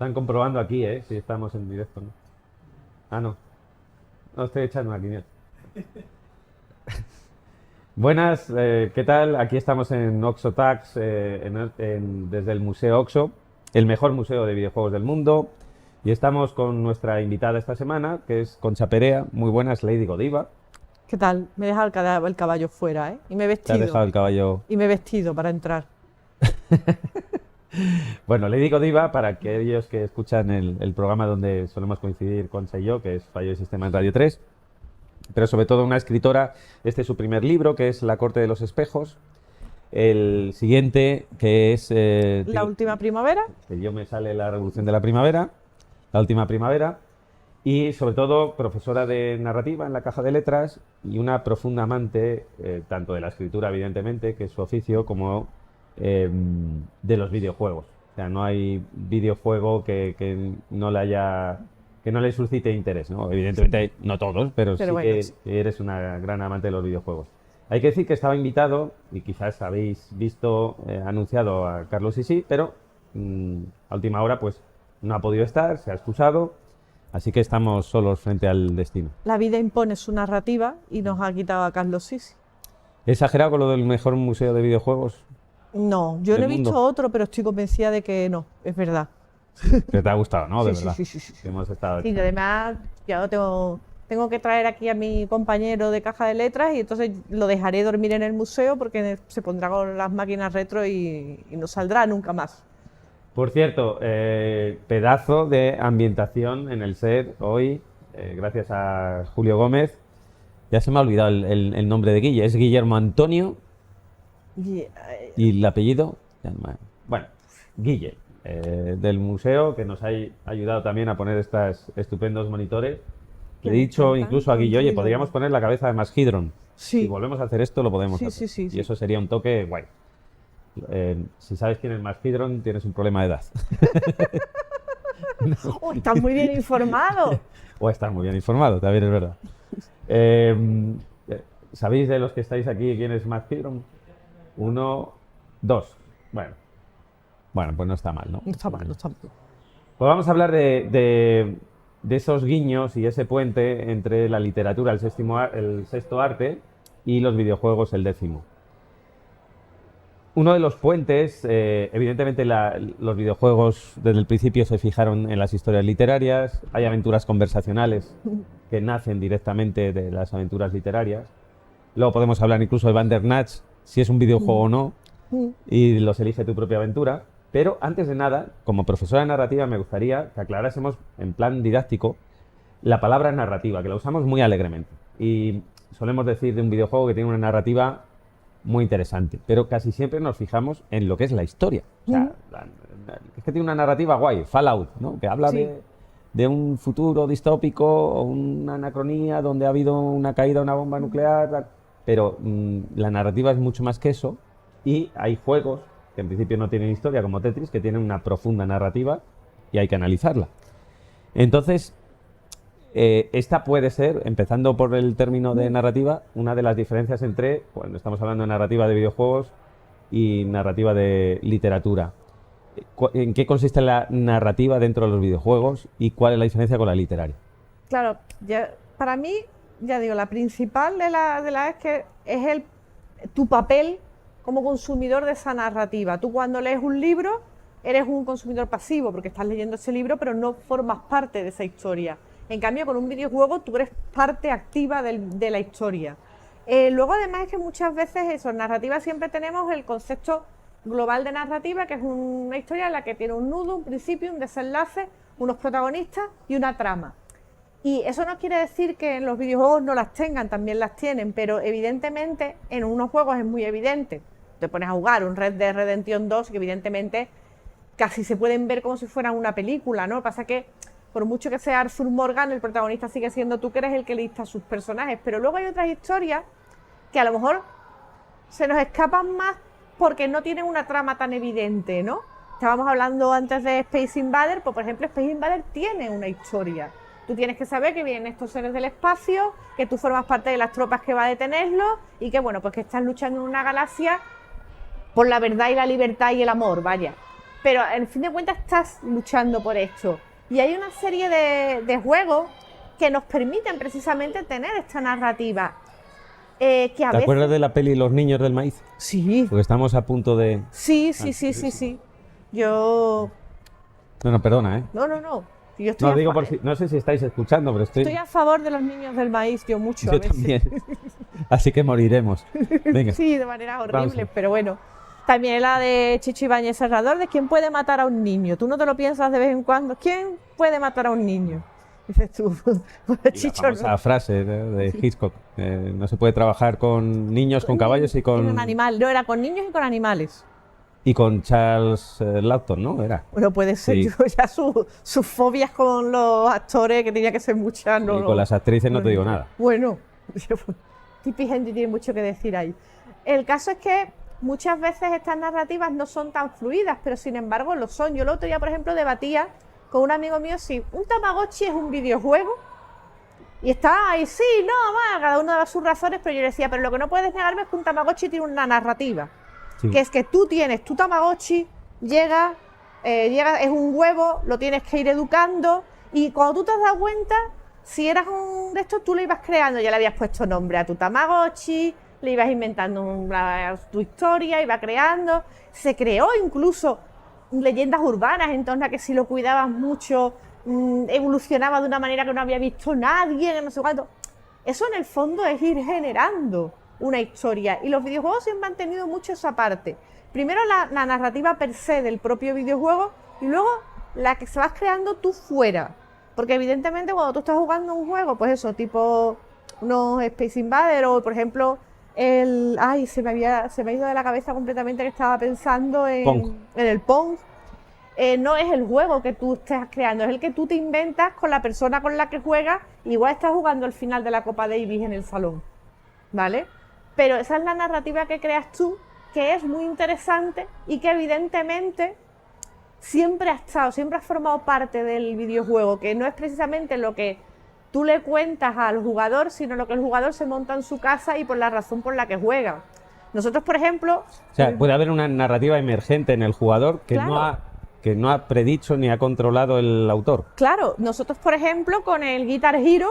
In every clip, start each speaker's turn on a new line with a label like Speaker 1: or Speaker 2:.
Speaker 1: Están comprobando aquí, si estamos en directo, ¿no? Ah, no. No estoy echando una quiniela. Buenas, ¿qué tal? Aquí estamos en Oxo Tags, desde el Museo Oxo, el mejor museo de videojuegos del mundo. Y estamos con nuestra invitada esta semana, que es Concha Perea. Muy buenas, Lady Godiva.
Speaker 2: ¿Qué tal? Me he dejado el caballo fuera, ¿eh? Y me he
Speaker 1: Te ha
Speaker 2: vestido.
Speaker 1: dejado el caballo.
Speaker 2: Y me he vestido para entrar.
Speaker 1: Bueno, Lady Godiva, para aquellos que escuchan el programa donde solemos coincidir Concha y yo, que es Fallo de Sistema en Radio 3, pero sobre todo una escritora. Este es su primer libro, que es La corte de los espejos. El siguiente, que es...
Speaker 2: La última primavera.
Speaker 1: que yo me sale La revolución de la primavera, La última primavera. Y sobre todo profesora de narrativa en la Caja de Letras y una profunda amante, tanto de la escritura, evidentemente, que es su oficio, como de los videojuegos. O sea, no hay videojuego que no le suscite interés, ¿no? Evidentemente no todos, pero sí
Speaker 2: bueno,
Speaker 1: que
Speaker 2: sí.
Speaker 1: eres una gran amante de los videojuegos. Hay que decir que estaba invitado, y quizás habéis visto anunciado a Carlos Sisi, pero a última hora pues no ha podido estar, se ha excusado. Así que estamos solos frente al destino.
Speaker 2: La vida impone su narrativa y nos ha quitado a Carlos Sisi.
Speaker 1: ¿He exagerado con lo del mejor museo de videojuegos
Speaker 2: No, yo no
Speaker 1: del
Speaker 2: he visto
Speaker 1: mundo?
Speaker 2: otro, pero estoy convencida de que no, es verdad.
Speaker 1: Que te ha gustado, ¿no? De
Speaker 2: Sí,
Speaker 1: verdad.
Speaker 2: sí, sí, sí, sí.
Speaker 1: Que hemos estado...
Speaker 2: Sí, y además ya tengo que traer aquí a mi compañero de Caja de Letras y entonces lo dejaré dormir en el museo porque se pondrá con las máquinas retro y no saldrá nunca más.
Speaker 1: Por cierto, pedazo de ambientación en el set hoy, gracias a Julio Gómez. Ya se me ha olvidado el nombre de Guille. Es Guillermo Antonio
Speaker 2: Y,
Speaker 1: y el apellido... Bueno, Guille, del museo, que nos ha ayudado también a poner estos estupendos monitores. Le he dicho incluso a Guille, oye, podríamos poner la cabeza de Mashidron.
Speaker 2: Sí.
Speaker 1: Si volvemos a hacer esto, lo podemos
Speaker 2: Sí,
Speaker 1: hacer.
Speaker 2: sí, sí,
Speaker 1: Y
Speaker 2: sí.
Speaker 1: eso sería un toque guay. Si sabes quién es Mashidron, tienes un problema de edad.
Speaker 2: ¡Oh, estás muy bien informado!
Speaker 1: O estás muy bien informado, también es verdad. ¿Sabéis de los que estáis aquí quién es Mashidron? Uno, dos. Bueno, pues no está mal, ¿no?
Speaker 2: No está mal, no está mal.
Speaker 1: Pues vamos a hablar de esos guiños y ese puente entre la literatura, el sexto arte, y los videojuegos, el décimo. Uno de los puentes, evidentemente los videojuegos desde el principio se fijaron en las historias literarias, hay aventuras conversacionales que nacen directamente de las aventuras literarias. Luego podemos hablar incluso de Bandersnatch, si es un videojuego o no, y los elige tu propia aventura. Pero antes de nada, como profesora de narrativa, me gustaría que aclarásemos en plan didáctico la palabra narrativa, que la usamos muy alegremente. Y solemos decir de un videojuego que tiene una narrativa muy interesante, pero casi siempre nos fijamos en lo que es la historia. O sea, es que tiene una narrativa guay, Fallout, ¿no? Que habla
Speaker 2: Sí.
Speaker 1: de un futuro distópico o una anacronía donde ha habido una caída de una bomba nuclear, pero la narrativa es mucho más que eso, y hay juegos que en principio no tienen historia, como Tetris, que tienen una profunda narrativa y hay que analizarla. Entonces, esta puede ser, empezando por el término de narrativa, una de las diferencias entre, cuando estamos hablando de narrativa de videojuegos y narrativa de literatura. ¿En qué consiste la narrativa dentro de los videojuegos y cuál es la diferencia con la literaria?
Speaker 2: Claro, para mí, ya digo, la principal de la es que es tu papel como consumidor de esa narrativa. Tú cuando lees un libro eres un consumidor pasivo porque estás leyendo ese libro pero no formas parte de esa historia. En cambio, con un videojuego tú eres parte activa de la historia. Luego además es que muchas veces eso, en narrativa siempre tenemos el concepto global de narrativa, que es una historia en la que tiene un nudo, un principio, un desenlace, unos protagonistas y una trama. Y eso no quiere decir que en los videojuegos no las tengan, también las tienen, pero evidentemente en unos juegos es muy evidente. Te pones a jugar un Red Dead Redemption 2 que evidentemente casi se pueden ver como si fueran una película, ¿no? Pasa que por mucho que sea Arthur Morgan, el protagonista sigue siendo tú, que eres el que lista a sus personajes, pero luego hay otras historias que a lo mejor se nos escapan más porque no tienen una trama tan evidente, ¿no? Estábamos hablando antes de Space Invader, pues por ejemplo Space Invader tiene una historia. Tú tienes que saber que vienen estos seres del espacio, que tú formas parte de las tropas que va a detenerlos y que bueno, pues que estás luchando en una galaxia por la verdad y la libertad y el amor, vaya. pero en fin de cuentas estás luchando por esto. Y hay una serie de juegos que nos permiten precisamente tener esta narrativa. Que a
Speaker 1: ¿Te
Speaker 2: veces...
Speaker 1: acuerdas de la peli Los niños del maíz?
Speaker 2: Sí.
Speaker 1: Porque estamos a punto de...
Speaker 2: Sí. Yo...
Speaker 1: No, perdona, ¿eh?
Speaker 2: No. Yo estoy
Speaker 1: No, digo por si... No sé si estáis escuchando, pero
Speaker 2: estoy a favor de los niños del maíz, yo mucho a
Speaker 1: Yo
Speaker 2: veces.
Speaker 1: también. Así que moriremos. Venga.
Speaker 2: Sí, de manera horrible,
Speaker 1: Vamos.
Speaker 2: pero bueno. También la de Chicho Ibáñez Serrador, de quién puede matar a un niño. Tú no te lo piensas de vez en cuando. ¿Quién puede matar a un niño? Dices tú,
Speaker 1: Y
Speaker 2: Chicho,
Speaker 1: la famosa frase de Hitchcock. No se puede trabajar con niños, con caballos y
Speaker 2: con un
Speaker 1: con...
Speaker 2: animal. No, era con niños y con animales.
Speaker 1: Y con Charles Lawton, ¿no? Era.
Speaker 2: Bueno, puede ser.
Speaker 1: Sí.
Speaker 2: Yo ya sus fobias con los actores, que tenía que ser muchas. No,
Speaker 1: Y con las actrices no te digo nada.
Speaker 2: Bueno, Tippi Henry tiene mucho que decir ahí. El caso es que muchas veces estas narrativas no son tan fluidas, pero sin embargo lo son. Yo el otro día, por ejemplo, debatía con un amigo mío si un Tamagotchi es un videojuego. Y estaba ahí, sí, no, va, cada uno da sus razones, pero yo le decía, pero lo que no puedes negarme es que un Tamagotchi tiene una narrativa.
Speaker 1: Sí.
Speaker 2: Que es que tú tienes tu Tamagotchi, llega, es un huevo, lo tienes que ir educando, y cuando tú te has dado cuenta, si eras un de estos, tú lo ibas creando, ya le habías puesto nombre a tu Tamagotchi, le ibas inventando tu historia, iba creando, se creó incluso leyendas urbanas en torno a que si lo cuidabas mucho, evolucionaba de una manera que no había visto nadie, no sé cuánto. Eso en el fondo es ir generando una historia, y los videojuegos siempre han tenido mucho esa parte. Primero la narrativa per se del propio videojuego, y luego la que se vas creando tú fuera, porque evidentemente cuando tú estás jugando un juego, pues eso, tipo unos Space Invaders, o por ejemplo se me ha ido de la cabeza completamente, que estaba pensando en el Pong. No es el juego que tú estás creando, es el que tú te inventas con la persona con la que juegas. Igual estás jugando el final de la Copa Davis en el salón, ¿vale? Pero esa es la narrativa que creas tú, que es muy interesante y que evidentemente siempre ha estado, siempre ha formado parte del videojuego, que no es precisamente lo que tú le cuentas al jugador, sino lo que el jugador se monta en su casa y por la razón por la que juega. Nosotros, por ejemplo...
Speaker 1: O sea, puede haber una narrativa emergente en el jugador que,
Speaker 2: claro,
Speaker 1: no ha predicho ni ha controlado el autor.
Speaker 2: Claro, nosotros, por ejemplo, con el Guitar Hero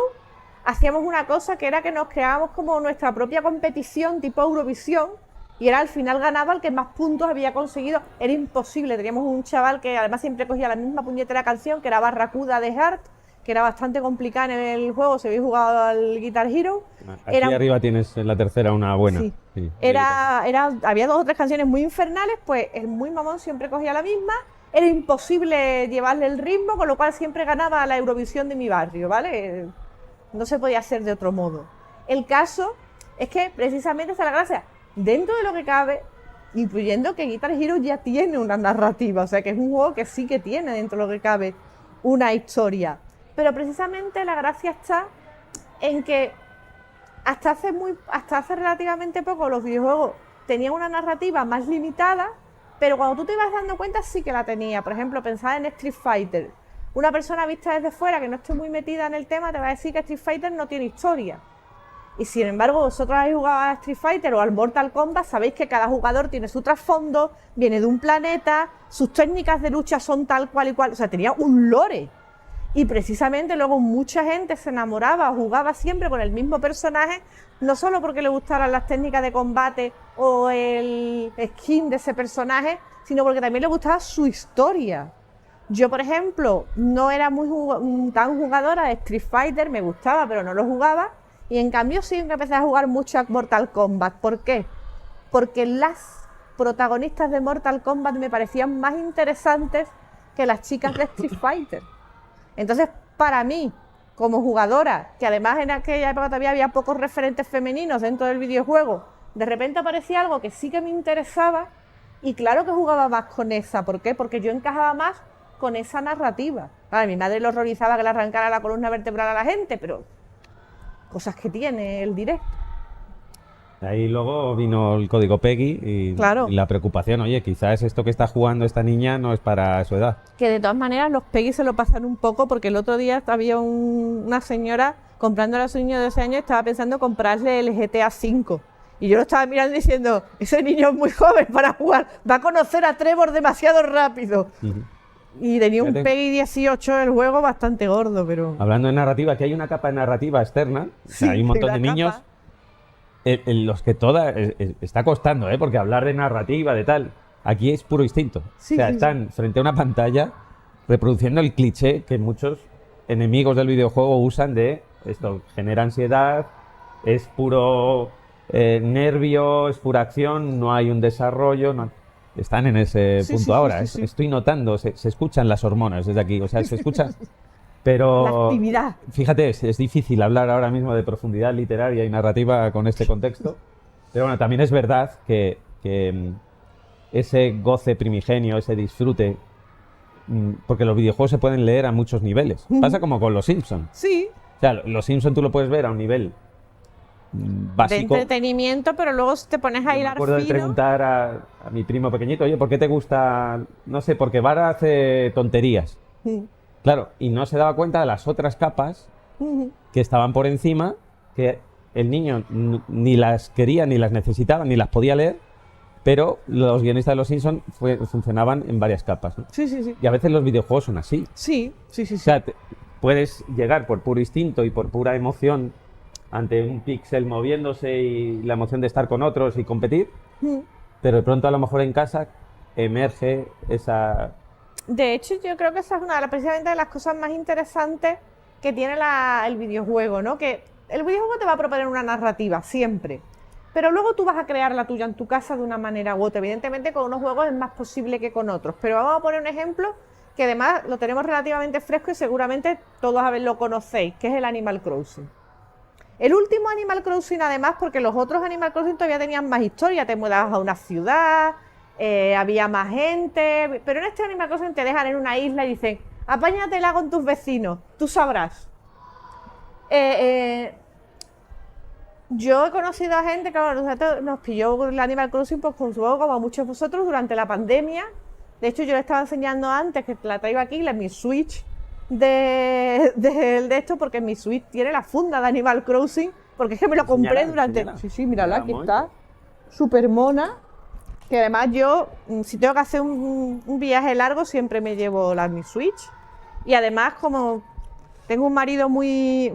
Speaker 2: hacíamos una cosa que era que nos creábamos como nuestra propia competición tipo Eurovisión, y era al final ganaba el que más puntos había conseguido. Era imposible, teníamos un chaval que además siempre cogía la misma puñetera canción, que era Barracuda de Heart, que era bastante complicada en el juego, si habéis jugado al Guitar Hero.
Speaker 1: Aquí arriba tienes en la tercera una buena.
Speaker 2: Sí.
Speaker 1: Sí,
Speaker 2: había 2 o 3 canciones muy infernales, pues el muy mamón siempre cogía la misma. Era imposible llevarle el ritmo, con lo cual siempre ganaba la Eurovisión de mi barrio, ¿vale? No se podía hacer de otro modo. El caso es que precisamente esa es la gracia. Dentro de lo que cabe, incluyendo que Guitar Hero ya tiene una narrativa, o sea que es un juego que sí que tiene dentro de lo que cabe una historia. Pero precisamente la gracia está en que hasta hace relativamente poco los videojuegos tenían una narrativa más limitada, pero cuando tú te ibas dando cuenta sí que la tenía. Por ejemplo, pensad en Street Fighter. Una persona vista desde fuera que no esté muy metida en el tema te va a decir que Street Fighter no tiene historia. Y sin embargo, vosotros habéis jugado a Street Fighter o al Mortal Kombat, sabéis que cada jugador tiene su trasfondo, viene de un planeta, sus técnicas de lucha son tal cual y cual, o sea, tenía un lore. Y precisamente luego mucha gente se enamoraba o jugaba siempre con el mismo personaje, no solo porque le gustaran las técnicas de combate o el skin de ese personaje, sino porque también le gustaba su historia. Yo, por ejemplo, no era tan jugadora de Street Fighter, me gustaba, pero no lo jugaba. Y en cambio sí que empecé a jugar mucho a Mortal Kombat. ¿Por qué? Porque las protagonistas de Mortal Kombat me parecían más interesantes que las chicas de Street Fighter. Entonces, para mí, como jugadora, que además en aquella época todavía había pocos referentes femeninos dentro del videojuego, de repente aparecía algo que sí que me interesaba, y claro que jugaba más con esa. ¿Por qué? Porque yo encajaba más con esa narrativa. Vale, mi madre lo horrorizaba que le arrancara la columna vertebral a la gente, pero cosas que tiene el directo.
Speaker 1: Ahí luego vino el código PEGI y,
Speaker 2: claro,
Speaker 1: y la preocupación, oye, quizás esto que está jugando esta niña no es para su edad.
Speaker 2: Que de todas maneras los PEGI se lo pasan un poco, porque el otro día había una señora comprándole a su niño de 12 años y estaba pensando comprarle el GTA V. Y yo lo estaba mirando diciendo, ese niño es muy joven para jugar, va a conocer a Trevor demasiado rápido. Y tenía un PEGI 18 el juego bastante gordo, pero...
Speaker 1: Hablando de narrativa, que hay una capa de narrativa externa, o sea, hay un montón de niños en los que está costando, porque hablar de narrativa, de tal, aquí es puro instinto.
Speaker 2: Sí,
Speaker 1: o sea,
Speaker 2: sí,
Speaker 1: están frente a una pantalla reproduciendo el cliché que muchos enemigos del videojuego usan de esto genera ansiedad, es puro nervio, es pura acción, no hay un desarrollo, están en ese punto ahora. Estoy notando, se escuchan las hormonas desde aquí, o sea, se escucha, pero
Speaker 2: la actividad.
Speaker 1: Fíjate, es difícil hablar ahora mismo de profundidad literaria y narrativa con este contexto, pero bueno, también es verdad que ese goce primigenio, ese disfrute, porque los videojuegos se pueden leer a muchos niveles. Pasa como con los Simpsons.
Speaker 2: Sí.
Speaker 1: O sea, los Simpsons tú lo puedes ver a un nivel básico.
Speaker 2: De entretenimiento, pero luego te pones a hilar fino.
Speaker 1: Me acuerdo de preguntar a mi primo pequeñito, oye, ¿por qué te gusta? No sé, porque Bart hace tonterías. Claro, y no se daba cuenta de las otras capas que estaban por encima, que el niño ni las quería, ni las necesitaba, ni las podía leer, pero los guionistas de los Simpsons funcionaban en varias capas, ¿no?
Speaker 2: Sí, sí, sí.
Speaker 1: Y a veces los videojuegos son así.
Speaker 2: Sí, sí, sí.
Speaker 1: O sea, puedes llegar por puro instinto y por pura emoción ante un píxel moviéndose y la emoción de estar con otros y competir, pero de pronto a lo mejor en casa emerge esa...
Speaker 2: De hecho, yo creo que esa es precisamente de las cosas más interesantes que tiene el videojuego, ¿no? Que el videojuego te va a proponer una narrativa, siempre. Pero luego tú vas a crear la tuya en tu casa de una manera u otra. Evidentemente con unos juegos es más posible que con otros. Pero vamos a poner un ejemplo que además lo tenemos relativamente fresco y seguramente todos lo conocéis, que es el Animal Crossing. El último Animal Crossing, además, porque los otros Animal Crossing todavía tenían más historia, te mudabas a una ciudad, había más gente, pero en este Animal Crossing te dejan en una isla y dicen, apáñatela con tus vecinos, tú sabrás. Yo he conocido a gente que nos pilló el Animal Crossing, pues con su juego, como a muchos de vosotros, durante la pandemia. De hecho, yo le estaba enseñando antes, que la traigo aquí, mi Switch de esto, porque mi Switch tiene la funda de Animal Crossing, porque es que me lo compré durante... Sí, mírala, aquí está, súper mona, que además yo, si tengo que hacer un viaje largo, siempre me llevo mi Switch, y además como tengo un marido muy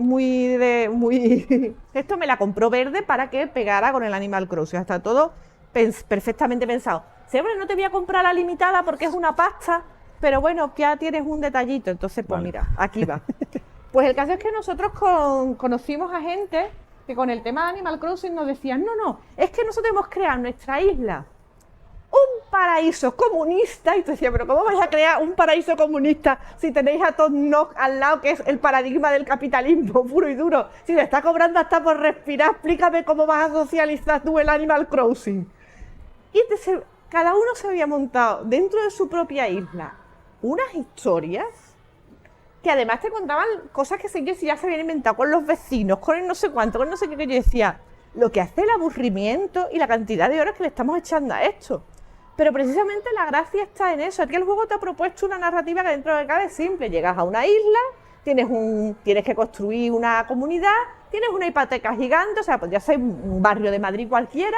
Speaker 2: esto me la compró verde para que pegara con el Animal Crossing, está todo perfectamente pensado. Siempre no te voy a comprar la limitada porque es una pasta, pero bueno, ya tienes un detallito, entonces pues vale. Mira, aquí va. Pues el caso es que nosotros conocimos a gente que con el tema de Animal Crossing nos decían, no, es que nosotros hemos creado nuestra isla un paraíso comunista, y tú decías, pero ¿cómo vais a crear un paraíso comunista si tenéis a Tom Nook al lado, que es el paradigma del capitalismo puro y duro? Si te está cobrando hasta por respirar, explícame cómo vas a socializar tú el Animal Crossing. Y entonces, cada uno se había montado dentro de su propia isla unas historias que además te contaban cosas que ya se habían inventado con los vecinos, con el no sé cuánto, con no sé qué, que yo decía, lo que hace el aburrimiento y la cantidad de horas que le estamos echando a esto. Pero precisamente la gracia está en eso, es que el juego te ha propuesto una narrativa que dentro de cada es simple. Llegas a una isla, tienes que construir una comunidad, tienes una hipoteca gigante, o sea, podría ser un barrio de Madrid cualquiera,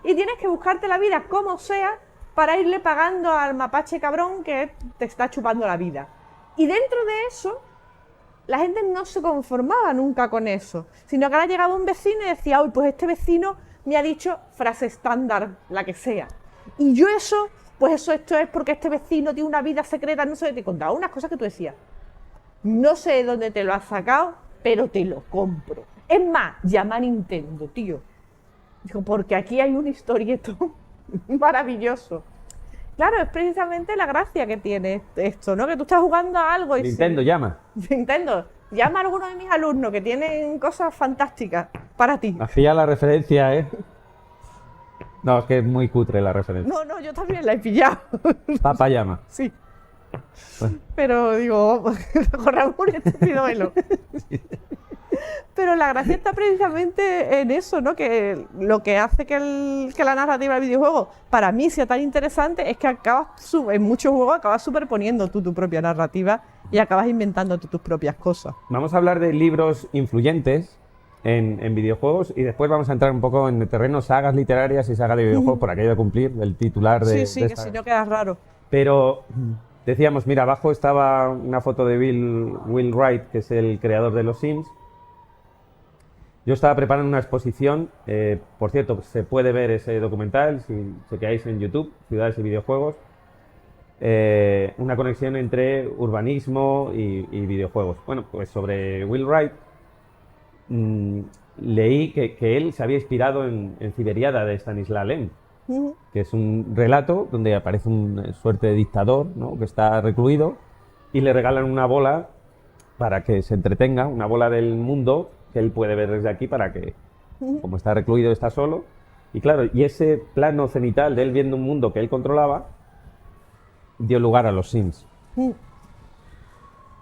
Speaker 2: y tienes que buscarte la vida como sea para irle pagando al mapache cabrón que te está chupando la vida. Y dentro de eso, la gente no se conformaba nunca con eso, sino que ahora llegaba un vecino y decía, uy, pues este vecino me ha dicho frase estándar, la que sea. Y yo esto es porque este vecino tiene una vida secreta, no sé, te contaba unas cosas que tú decías, no sé de dónde te lo has sacado, pero te lo compro. Es más, llama a Nintendo, tío. Dijo, porque aquí hay un historieto maravilloso. Claro, es precisamente la gracia que tiene esto, ¿no? Que tú estás jugando a algo y...
Speaker 1: Nintendo, llama.
Speaker 2: Nintendo, llama a alguno de mis alumnos que tienen cosas fantásticas para ti.
Speaker 1: Hacía la referencia, ¿eh? No, es que es muy cutre la referencia.
Speaker 2: No, yo también la he pillado.
Speaker 1: Papá llama.
Speaker 2: Sí. Bueno. Pero digo, Ramón, estúpido velo. Pero la gracia está precisamente en eso, ¿no? Que lo que hace que la narrativa del videojuego para mí sea tan interesante es que en muchos juegos acabas superponiendo tú tu propia narrativa y acabas inventando tus propias cosas.
Speaker 1: Vamos a hablar de libros influyentes en videojuegos y después vamos a entrar un poco en el terreno sagas literarias y sagas de videojuegos por aquello de cumplir el titular de,
Speaker 2: Sí,
Speaker 1: de
Speaker 2: que
Speaker 1: esta.
Speaker 2: si no queda raro.
Speaker 1: Pero decíamos, mira, abajo estaba una foto de Will Wright, que es el creador de los Sims. Yo estaba preparando una exposición, por cierto, se puede ver ese documental si chequeáis en YouTube, Ciudades y Videojuegos, una conexión entre urbanismo y videojuegos. Bueno, pues sobre Will Wright mm, leí que él se había inspirado en Ciberiada de Stanisław Lem,
Speaker 2: Ujú.
Speaker 1: que es un relato donde aparece una suerte de dictador, ¿no?, que está recluido y le regalan una bola para que se entretenga, una bola del mundo que él puede ver desde aquí para que, como está recluido, está solo. Y claro, y ese plano cenital de él viendo un mundo que él controlaba dio lugar a los Sims.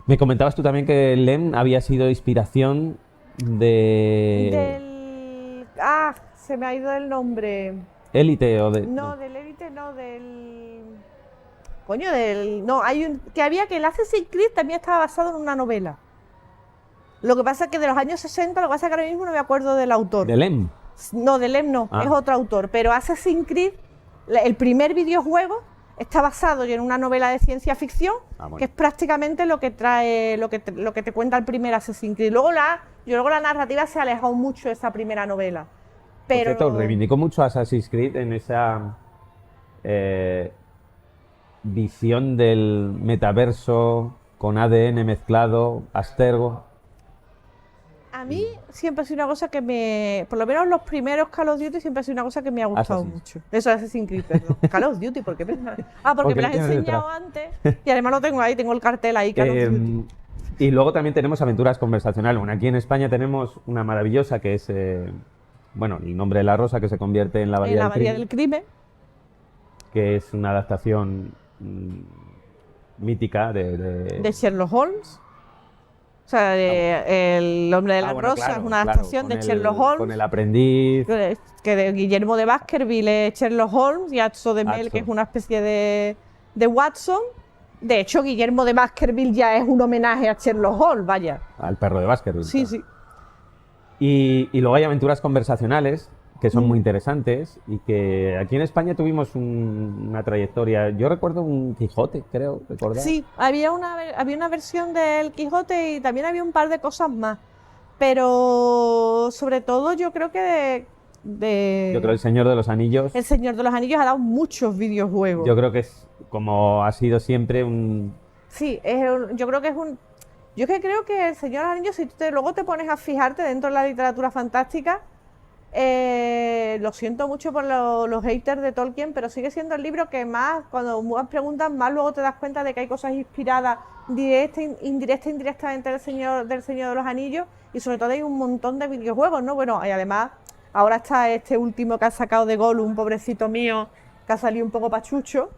Speaker 1: Me comentabas tú también que Lem había sido inspiración de
Speaker 2: Se me ha ido el nombre.
Speaker 1: Élite o de...
Speaker 2: No, del Elite, no, del... Coño, del... No, hay un... Que había que el Assassin's Creed también estaba basado en una novela. Lo que pasa es que de los años 60, lo que pasa es que ahora mismo no me acuerdo del autor.
Speaker 1: de Lem.
Speaker 2: No, de Lem no,
Speaker 1: Ah.
Speaker 2: es otro autor. Pero Assassin's Creed, el primer videojuego, está basado en una novela de ciencia ficción,
Speaker 1: Bueno.
Speaker 2: que es prácticamente lo que trae, lo que te cuenta el primer Assassin's Creed. Luego la narrativa se ha alejado mucho de esa primera novela.
Speaker 1: Por
Speaker 2: Pero
Speaker 1: cierto, reivindicó mucho a Assassin's Creed en esa visión del metaverso con ADN mezclado, Abstergo.
Speaker 2: a mí siempre ha sido una cosa que me... Por lo menos los primeros Call of Duty siempre ha sido una cosa que me ha gustado
Speaker 1: Assassin's.
Speaker 2: mucho. Eso es Assassin's Creed, perdón. Call of Duty, ¿por qué pensaba? Porque me
Speaker 1: Porque
Speaker 2: lo has
Speaker 1: lo tienes
Speaker 2: enseñado
Speaker 1: detrás.
Speaker 2: antes y además lo tengo ahí, tengo el cartel ahí, Call of Duty.
Speaker 1: Y luego también tenemos aventuras conversacionales. Bueno, aquí en España tenemos una maravillosa que es, bueno, el nombre de la rosa, que se convierte en la
Speaker 2: En
Speaker 1: Bahía
Speaker 2: la
Speaker 1: del
Speaker 2: Bahía
Speaker 1: Crimen,
Speaker 2: del Crimen.
Speaker 1: que es una adaptación mítica
Speaker 2: De Sherlock Holmes. O sea, El hombre de la
Speaker 1: bueno,
Speaker 2: rosa
Speaker 1: claro,
Speaker 2: es una
Speaker 1: claro,
Speaker 2: adaptación de Sherlock Holmes.
Speaker 1: con el aprendiz.
Speaker 2: Que de Guillermo de Baskerville es Sherlock Holmes y Atso de Mel, que es
Speaker 1: Atso.
Speaker 2: una especie de Watson. De hecho, Guillermo de Baskerville ya es un homenaje a Sherlock Holmes, vaya.
Speaker 1: Al perro de Baskerville.
Speaker 2: Sí,
Speaker 1: claro.
Speaker 2: sí.
Speaker 1: Y luego hay aventuras conversacionales que son muy interesantes y que aquí en España tuvimos una trayectoria. Yo recuerdo un Quijote, creo, recordar.
Speaker 2: Sí, había una versión del Quijote y también había un par de cosas más. Pero sobre todo yo creo que
Speaker 1: Yo creo El Señor de los Anillos.
Speaker 2: El Señor de los Anillos ha dado muchos videojuegos.
Speaker 1: Yo creo que es como ha sido siempre un...
Speaker 2: Sí, yo creo que es un... Yo es que creo que El Señor de los Anillos, si luego te pones a fijarte dentro de la literatura fantástica, lo siento mucho por los haters de Tolkien, pero sigue siendo el libro que más, cuando más preguntas, más luego te das cuenta de que hay cosas inspiradas indirectamente del Señor de los Anillos, y sobre todo hay un montón de videojuegos, ¿no? Bueno, y además, ahora está este último que ha sacado de Gollum, pobrecito mío, que ha salido un poco pachucho.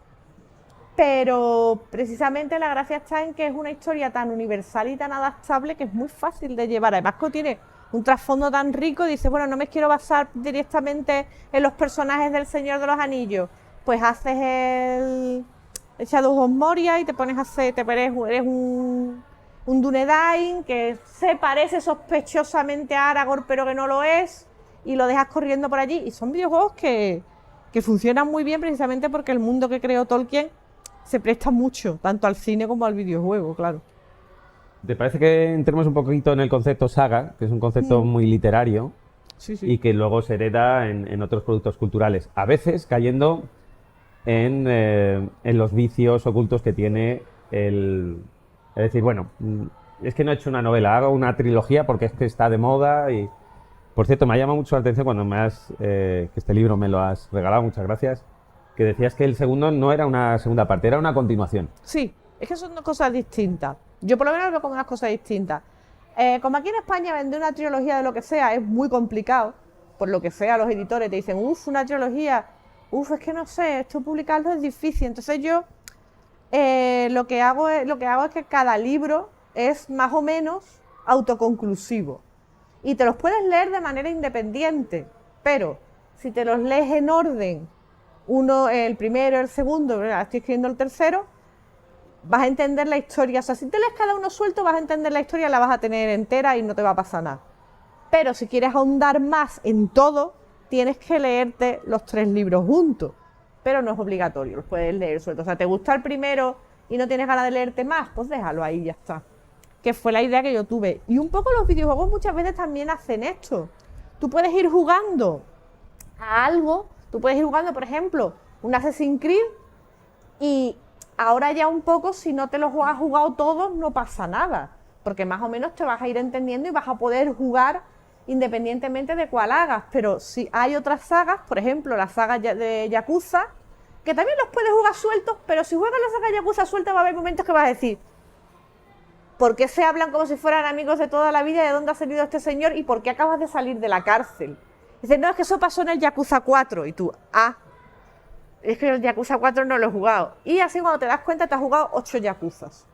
Speaker 2: Pero precisamente la gracia está en que es una historia tan universal y tan adaptable que es muy fácil de llevar. Además que tiene un trasfondo tan rico y dices, bueno, no me quiero basar directamente en los personajes del Señor de los Anillos. Pues haces el Shadow of Moria y te pones a hacer, eres un Dúnedain que se parece sospechosamente a Aragorn pero que no lo es, y lo dejas corriendo por allí. Y son videojuegos que funcionan muy bien precisamente porque el mundo que creó Tolkien se presta mucho, tanto al cine como al videojuego, claro.
Speaker 1: ¿Te parece que entremos un poquito en el concepto saga, que es un concepto muy literario
Speaker 2: Sí,
Speaker 1: y que luego se hereda en otros productos culturales? A veces cayendo en los vicios ocultos que tiene el... Es decir, bueno, es que no he hecho una novela, hago una trilogía porque es que está de moda y... Por cierto, me ha llamado mucho la atención cuando que este libro me lo has regalado, muchas gracias, que decías que el segundo no era una segunda parte, era una continuación.
Speaker 2: Sí, es que son dos cosas distintas. Yo por lo menos lo veo como unas cosas distintas. Como aquí en España vender una trilogía de lo que sea es muy complicado, por lo que sea los editores te dicen, una trilogía, es que no sé, esto publicarlo es difícil. Entonces yo lo que hago es que cada libro es más o menos autoconclusivo. Y te los puedes leer de manera independiente, pero si te los lees en orden, el primero, el segundo, estoy escribiendo el tercero, vas a entender la historia. O sea, si te lees cada uno suelto, vas a entender la historia, la vas a tener entera y no te va a pasar nada. Pero si quieres ahondar más en todo, tienes que leerte los 3 libros juntos. Pero no es obligatorio, los puedes leer sueltos. O sea, ¿te gusta el primero y no tienes ganas de leerte más? Pues déjalo ahí, ya está. Que fue la idea que yo tuve. Y un poco los videojuegos muchas veces también hacen esto. Tú puedes ir jugando a algo, tú puedes ir jugando, por ejemplo, un Assassin's Creed, y ahora ya un poco, si no te los has jugado todos, no pasa nada. Porque más o menos te vas a ir entendiendo y vas a poder jugar independientemente de cuál hagas. Pero si hay otras sagas, por ejemplo, la saga de Yakuza, que también los puedes jugar sueltos, pero si juegas la saga Yakuza suelta va a haber momentos que vas a decir, ¿por qué se hablan como si fueran amigos de toda la vida? ¿De dónde ha salido este señor? ¿Y por qué acabas de salir de la cárcel? Dices, no, es que eso pasó en el Yakuza 4. Y tú, es que el Yakuza 4 no lo he jugado. Y así cuando te das cuenta te has jugado 8 Yakuzas.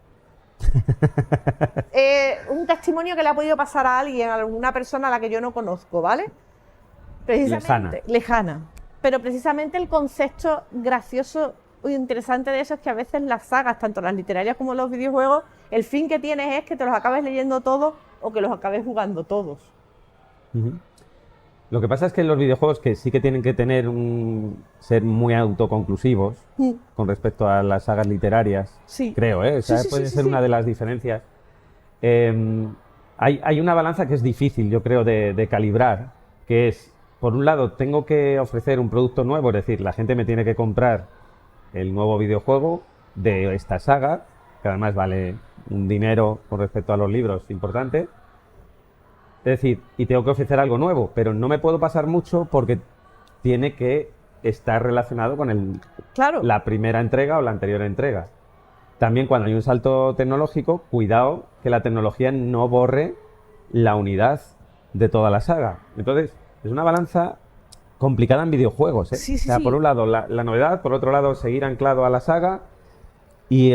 Speaker 2: Un testimonio que le ha podido pasar a alguien, a alguna persona a la que yo no conozco, ¿vale? Precisamente, lejana. Pero precisamente el concepto gracioso y interesante de eso es que a veces las sagas, tanto las literarias como los videojuegos, el fin que tienes es que te los acabes leyendo todos o que los acabes jugando todos.
Speaker 1: Lo que pasa es que los videojuegos, que sí que tienen que ser muy autoconclusivos con respecto a las sagas literarias, creo, ¿eh? O sea, puede ser una de las diferencias. Hay una balanza que es difícil, yo creo, de calibrar, que es, por un lado, tengo que ofrecer un producto nuevo, es decir, la gente me tiene que comprar el nuevo videojuego de esta saga, que además vale un dinero con respecto a los libros importante. Es decir, y tengo que ofrecer algo nuevo, pero no me puedo pasar mucho porque tiene que estar relacionado con la primera entrega o la anterior entrega. También cuando hay un salto tecnológico, cuidado que la tecnología no borre la unidad de toda la saga. Entonces, es una balanza complicada en videojuegos, ¿eh? O sea, por un lado la novedad, por otro lado seguir anclado a la saga. Y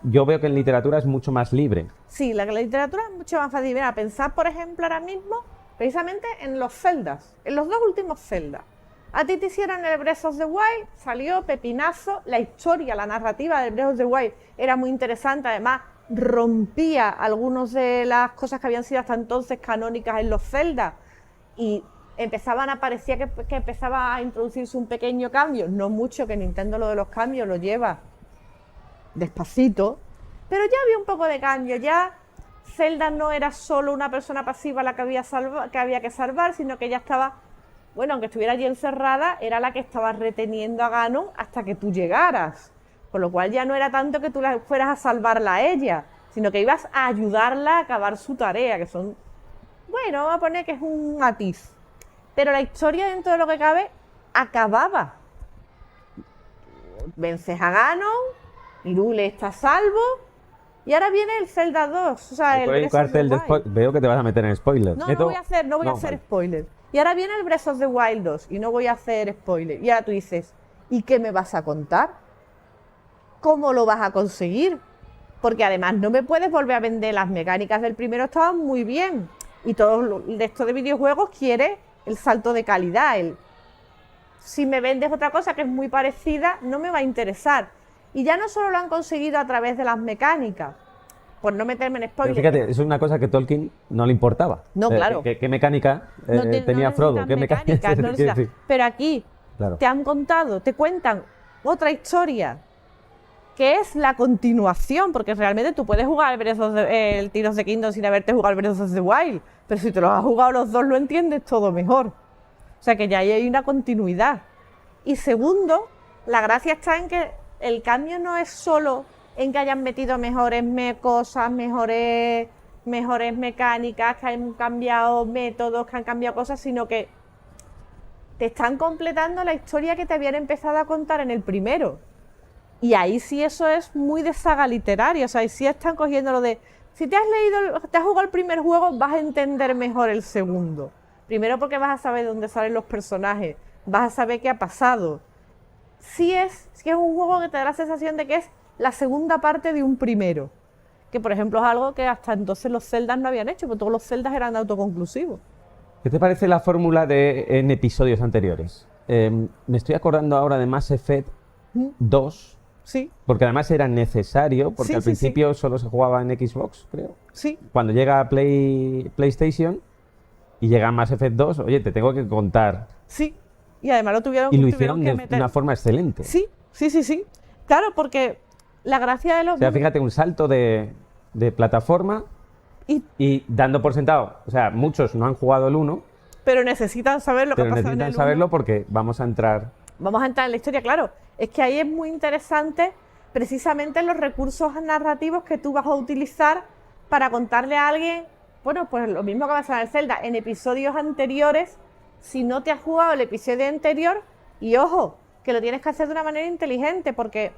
Speaker 1: yo veo que en literatura es mucho más libre.
Speaker 2: Sí, la literatura es mucho más fácil. Mira, pensar, por ejemplo, ahora mismo, precisamente en los Zeldas, en los 2 últimos Zelda. A ti te hicieron el Breath of the Wild, salió pepinazo, la historia, la narrativa del Breath of the Wild era muy interesante, además rompía algunas de las cosas que habían sido hasta entonces canónicas en los Zelda, y parecía que empezaba a introducirse un pequeño cambio, no mucho, que Nintendo lo de los cambios lo lleva despacito, pero ya había un poco de cambio. Ya Zelda no era solo una persona pasiva la que había que salvar, sino que ya estaba, bueno, aunque estuviera allí encerrada, era la que estaba reteniendo a Ganon hasta que tú llegaras, con lo cual ya no era tanto que tú fueras a salvarla a ella, sino que ibas a ayudarla a acabar su tarea, que son, bueno, vamos a poner que es un matiz, pero la historia, dentro de lo que cabe, acababa. Vences a Ganon, Hyrule está a salvo, y ahora viene el Zelda 2. O sea,
Speaker 1: veo que te vas a meter en spoilers.
Speaker 2: No voy a hacer spoilers. Y ahora viene el Breath of the Wild 2 y no voy a hacer spoilers. Y ahora tú dices, ¿y qué me vas a contar? ¿Cómo lo vas a conseguir? Porque además no me puedes volver a vender las mecánicas del primero, estaban muy bien. Y todo el resto de videojuegos quiere el salto de calidad. Si me vendes otra cosa que es muy parecida, no me va a interesar. Y ya no solo lo han conseguido a través de las mecánicas, por no meterme en spoilers.
Speaker 1: Pero fíjate, es una cosa que Tolkien no le importaba.
Speaker 2: No, claro.
Speaker 1: ¿Qué mecánica tenía Frodo? ¿Qué mecánicas?
Speaker 2: Pero aquí te cuentan otra historia, que es la continuación, porque realmente tú puedes jugar el Tears of the Kingdom sin haberte jugado el Breath of the Wild, pero si te lo has jugado los dos lo entiendes todo mejor. O sea que ya ahí hay una continuidad. Y segundo, la gracia está en que el cambio no es solo en que hayan metido mejores cosas, mejores mecánicas, que han cambiado métodos, que han cambiado cosas, sino que te están completando la historia que te habían empezado a contar en el primero. Y ahí sí eso es muy de saga literaria, o sea, ahí sí están cogiendo lo de, si te has jugado el primer juego, vas a entender mejor el segundo. Primero porque vas a saber dónde salen los personajes, vas a saber qué ha pasado. Sí es un juego que te da la sensación de que es la segunda parte de un primero. Que, por ejemplo, es algo que hasta entonces los Zeldas no habían hecho, porque todos los Zeldas eran autoconclusivos.
Speaker 1: ¿Qué te parece la fórmula en episodios anteriores? Me estoy acordando ahora de Mass Effect 2.
Speaker 2: Sí.
Speaker 1: Porque además era necesario, porque al principio solo se jugaba en Xbox, creo.
Speaker 2: Sí.
Speaker 1: Cuando llega a PlayStation, Y llega Mass Effect 2, oye, te tengo que contar.
Speaker 2: Sí, y además lo tuvieron,
Speaker 1: Y lo
Speaker 2: tuvieron
Speaker 1: hicieron
Speaker 2: que
Speaker 1: de
Speaker 2: meter.
Speaker 1: una forma excelente.
Speaker 2: Sí, sí, sí, sí. Claro, porque la gracia de los
Speaker 1: O sea, fíjate, un salto de plataforma
Speaker 2: y-
Speaker 1: y dando por sentado. O sea, muchos no han jugado el 1,
Speaker 2: pero necesitan saber lo que ha
Speaker 1: pero
Speaker 2: pasado en
Speaker 1: necesitan
Speaker 2: el
Speaker 1: saberlo
Speaker 2: 1.
Speaker 1: porque vamos a entrar.
Speaker 2: Vamos a entrar en la historia, claro. Es que ahí es muy interesante precisamente los recursos narrativos que tú vas a utilizar para contarle a alguien, bueno, pues lo mismo que pasa en el Zelda, en episodios anteriores, si no te has jugado el episodio anterior, y ojo, que lo tienes que hacer de una manera inteligente, porque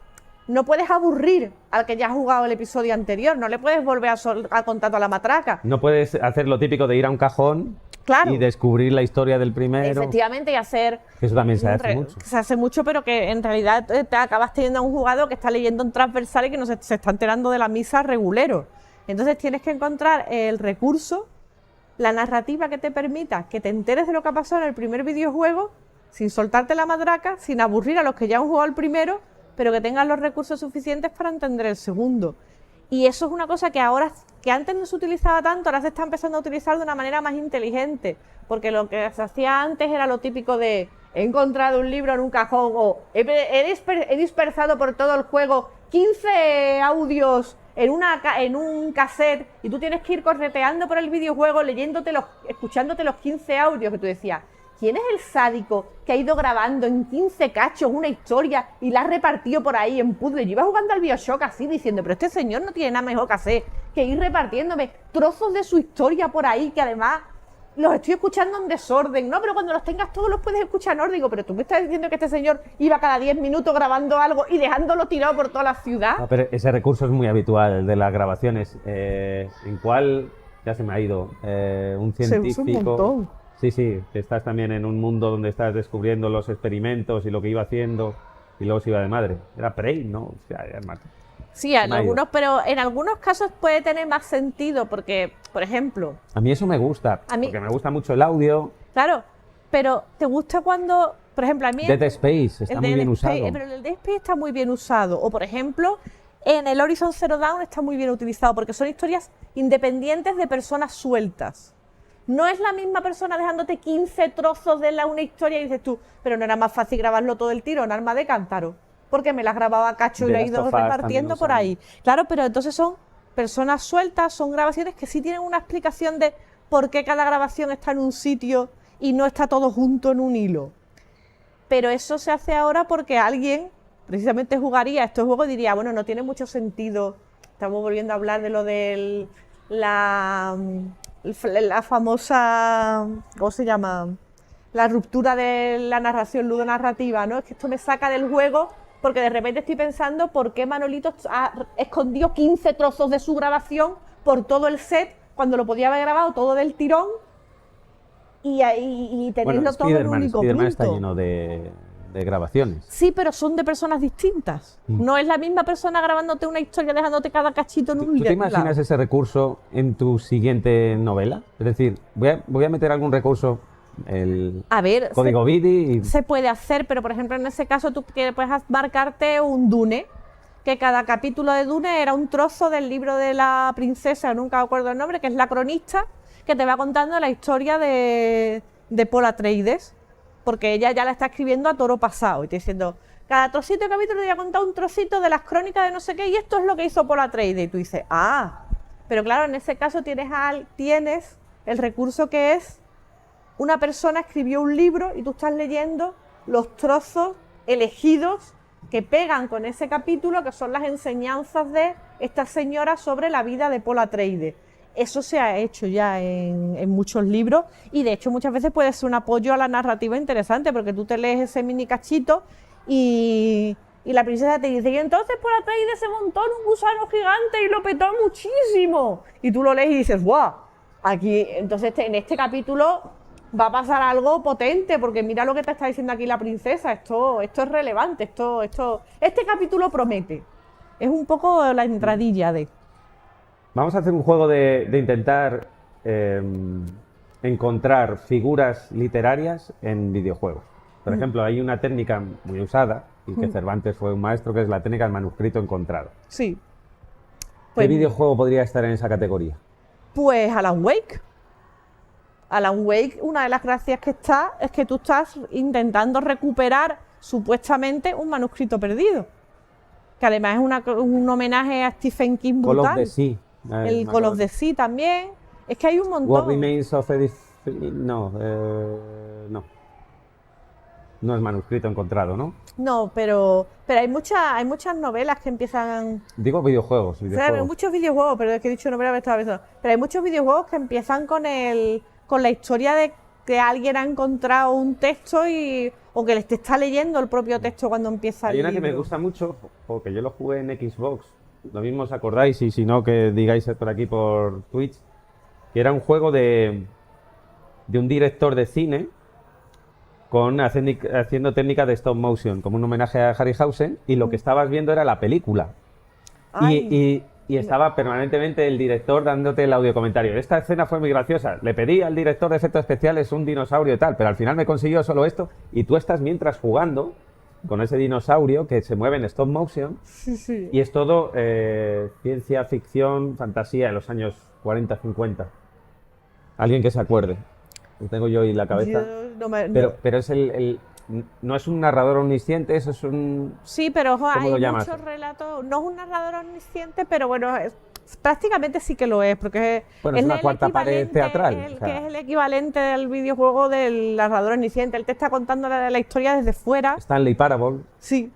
Speaker 2: no puedes aburrir al que ya ha jugado el episodio anterior, no le puedes volver a contar toda la matraca.
Speaker 1: No puedes hacer lo típico de ir a un cajón
Speaker 2: Claro.
Speaker 1: y descubrir la historia del primero.
Speaker 2: Efectivamente, y hacer...
Speaker 1: Que eso también se hace mucho.
Speaker 2: Se hace mucho, pero que en realidad te acabas teniendo a un jugador que está leyendo en transversal y que no se está enterando de la misa regulero. Entonces tienes que encontrar el recurso, la narrativa que te permita que te enteres de lo que ha pasado en el primer videojuego, sin soltarte la matraca, sin aburrir a los que ya han jugado el primero, pero que tengas los recursos suficientes para entender el segundo. Y eso es una cosa que ahora, que antes no se utilizaba tanto, ahora se está empezando a utilizar de una manera más inteligente, porque lo que se hacía antes era lo típico de he encontrado un libro en un cajón o he dispersado por todo el juego 15 audios en un cassette y tú tienes que ir correteando por el videojuego, escuchándote los 15 audios que tú decías. ¿Quién es el sádico que ha ido grabando en 15 cachos una historia y la ha repartido por ahí en puzzle? Yo iba jugando al BioShock así diciendo, pero este señor no tiene nada mejor que hacer que ir repartiéndome trozos de su historia por ahí, que además los estoy escuchando en desorden. No, pero cuando los tengas todos los puedes escuchar en orden. Digo, pero tú me estás diciendo que este señor iba cada 10 minutos grabando algo y dejándolo tirado por toda la ciudad.
Speaker 1: Ah, pero ese recurso es muy habitual, el de las grabaciones. ¿En cuál? Ya se me ha ido. Un científico.
Speaker 2: Se usa un montón.
Speaker 1: Sí, sí, que estás también en un mundo donde estás descubriendo los experimentos y lo que iba haciendo y luego se iba de madre. Era Prey, ¿no? O sea, ya es más.
Speaker 2: Sí, pero en algunos casos puede tener más sentido porque, por ejemplo...
Speaker 1: A mí eso me gusta, porque me gusta mucho el audio.
Speaker 2: Claro, pero ¿te gusta cuando, por ejemplo, a mí...
Speaker 1: Dead Space está muy bien usado.
Speaker 2: Pero el Dead Space está muy bien usado. O, por ejemplo, en el Horizon Zero Dawn está muy bien utilizado porque son historias independientes de personas sueltas. No es la misma persona dejándote 15 trozos de una historia y dices tú, pero no era más fácil grabarlo todo el tiro en Arma de Cántaro, porque me las grababa a cacho y la he ido repartiendo por ahí. Claro, pero entonces son personas sueltas, son grabaciones que sí tienen una explicación de por qué cada grabación está en un sitio y no está todo junto en un hilo. Pero eso se hace ahora porque alguien precisamente jugaría estos juegos y diría, bueno, no tiene mucho sentido. Estamos volviendo a hablar de lo de la famosa, ¿cómo se llama? La ruptura de la narración ludonarrativa, ¿no? Es que esto me saca del juego porque de repente estoy pensando por qué Manolito ha escondido 15 trozos de su grabación por todo el set cuando lo podía haber grabado todo del tirón y tenerlo todo en un único
Speaker 1: Spider-Man
Speaker 2: punto.
Speaker 1: está lleno de grabaciones.
Speaker 2: Sí, pero son de personas distintas. No es la misma persona grabándote una historia, dejándote cada cachito en un
Speaker 1: ¿Tú te imaginas ese recurso en tu siguiente novela? Es decir, voy a meter algún recurso, el código Vidi.
Speaker 2: Se puede hacer, pero por ejemplo en ese caso tú puedes marcarte un Dune, que cada capítulo de Dune era un trozo del libro de la princesa, nunca me acuerdo el nombre, que es la cronista, que te va contando la historia de Paul Atreides. Porque ella ya la está escribiendo a toro pasado y te diciendo, cada trocito de capítulo te voy a contar un trocito de las crónicas de no sé qué y esto es lo que hizo Paul Atreides. Y tú dices, pero claro, en ese caso tienes el recurso que es una persona escribió un libro y tú estás leyendo los trozos elegidos que pegan con ese capítulo, que son las enseñanzas de esta señora sobre la vida de Paul Atreides. Eso se ha hecho ya en muchos libros y de hecho muchas veces puede ser un apoyo a la narrativa interesante porque tú te lees ese mini cachito y la princesa te dice y entonces Paul Atreides se montó en un gusano gigante y lo petó muchísimo y tú lo lees y dices ¡guau! Aquí, entonces en este capítulo va a pasar algo potente porque mira lo que te está diciendo aquí la princesa, esto es relevante, este capítulo promete. Es un poco la entradilla de...
Speaker 1: Vamos a hacer un juego de intentar encontrar figuras literarias en videojuegos. Por ejemplo, hay una técnica muy usada, y que Cervantes fue un maestro, que es la técnica del manuscrito encontrado.
Speaker 2: Sí.
Speaker 1: ¿Qué videojuego podría estar en esa categoría?
Speaker 2: Pues Alan Wake. Alan Wake, una de las gracias que está es que tú estás intentando recuperar supuestamente un manuscrito perdido. Que además es un homenaje a Stephen King
Speaker 1: Call of
Speaker 2: brutal.
Speaker 1: the Sea.
Speaker 2: El Call of the Sea también. Es que hay un montón.
Speaker 1: What Remains of Edith... No, no. No es manuscrito encontrado, ¿no?
Speaker 2: No, pero hay muchas novelas que empiezan...
Speaker 1: Digo videojuegos.
Speaker 2: O sea, hay muchos videojuegos, pero es que he dicho novela, me estaba pensando. Pero hay muchos videojuegos que empiezan con la historia de que alguien ha encontrado un texto o que te está leyendo el propio texto cuando empieza el
Speaker 1: Hay una
Speaker 2: libro.
Speaker 1: que me gusta mucho, porque yo lo jugué en Xbox. Lo mismo os acordáis, y si no, que digáis por aquí por Twitch. Que era un juego de un director de cine haciendo técnica de stop motion, como un homenaje a Harryhausen, y lo que estabas viendo era la película.
Speaker 2: Ay.
Speaker 1: Y estaba permanentemente el director dándote el audio comentario. Esta escena fue muy graciosa. Le pedí al director de efectos especiales un dinosaurio y tal, pero al final me consiguió solo esto. Y tú estás mientras jugando con ese dinosaurio que se mueve en stop motion.
Speaker 2: Sí, sí.
Speaker 1: Y es todo ciencia ficción, fantasía de los años 40, 50. Alguien que se acuerde. Lo tengo yo en la cabeza. Pero es no es un narrador omnisciente, eso es un...
Speaker 2: Sí, pero ojo,
Speaker 1: ¿cómo
Speaker 2: hay
Speaker 1: lo llamas?
Speaker 2: muchos relatos. No es un narrador omnisciente, pero bueno, prácticamente sí que lo es, porque
Speaker 1: Bueno, es una
Speaker 2: el
Speaker 1: cuarta pared
Speaker 2: equivalente,
Speaker 1: teatral.
Speaker 2: que es el equivalente del videojuego del narrador omnisciente. Él te está contando la historia desde fuera.
Speaker 1: Stanley Parable.
Speaker 2: Sí,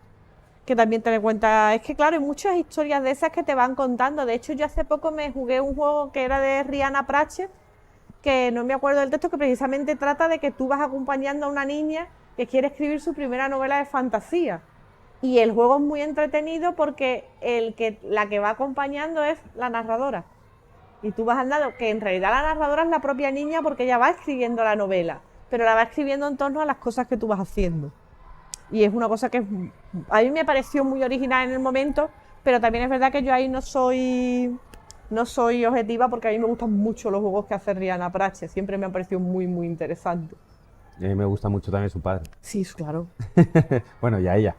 Speaker 2: que también te le cuenta. Es que claro, hay muchas historias de esas que te van contando. De hecho, yo hace poco me jugué un juego que era de Rhianna Pratchett, que no me acuerdo del texto, que precisamente trata de que tú vas acompañando a una niña que quiere escribir su primera novela de fantasía. Y el juego es muy entretenido porque la que va acompañando es la narradora. Y tú vas andando, que en realidad la narradora es la propia niña porque ella va escribiendo la novela, pero la va escribiendo en torno a las cosas que tú vas haciendo. Y es una cosa que a mí me pareció muy original en el momento, pero también es verdad que yo ahí no soy objetiva porque a mí me gustan mucho los juegos que hace Rhianna Pratchett. Siempre me han parecido muy, muy interesantes.
Speaker 1: Me gusta mucho también su padre.
Speaker 2: Sí, claro.
Speaker 1: Bueno, y a ella.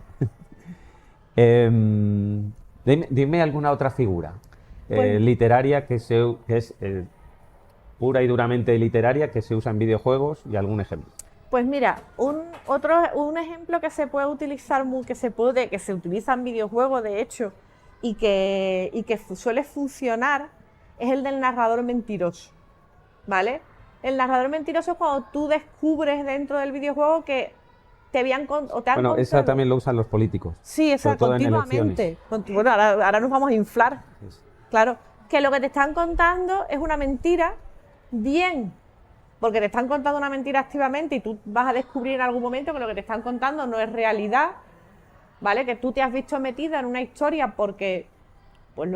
Speaker 1: Dime alguna otra figura
Speaker 2: Pues-
Speaker 1: literaria que es pura y duramente literaria, que se usa en videojuegos, y algún ejemplo.
Speaker 2: Pues mira, un ejemplo que se puede utilizar, que se utiliza en videojuegos, de hecho, y que suele funcionar, es el del narrador mentiroso, ¿vale? El narrador mentiroso es cuando tú descubres dentro del videojuego que te han
Speaker 1: Bueno, esa
Speaker 2: contado.
Speaker 1: también lo usan los políticos.
Speaker 2: Sí,
Speaker 1: sobre todo en
Speaker 2: continuamente. Bueno, ahora nos vamos a inflar. Claro, que lo que te están contando es una mentira, bien, porque te están contando una mentira activamente y tú vas a descubrir en algún momento que lo que te están contando no es realidad, ¿vale? Que tú te has visto metida en una historia porque, pues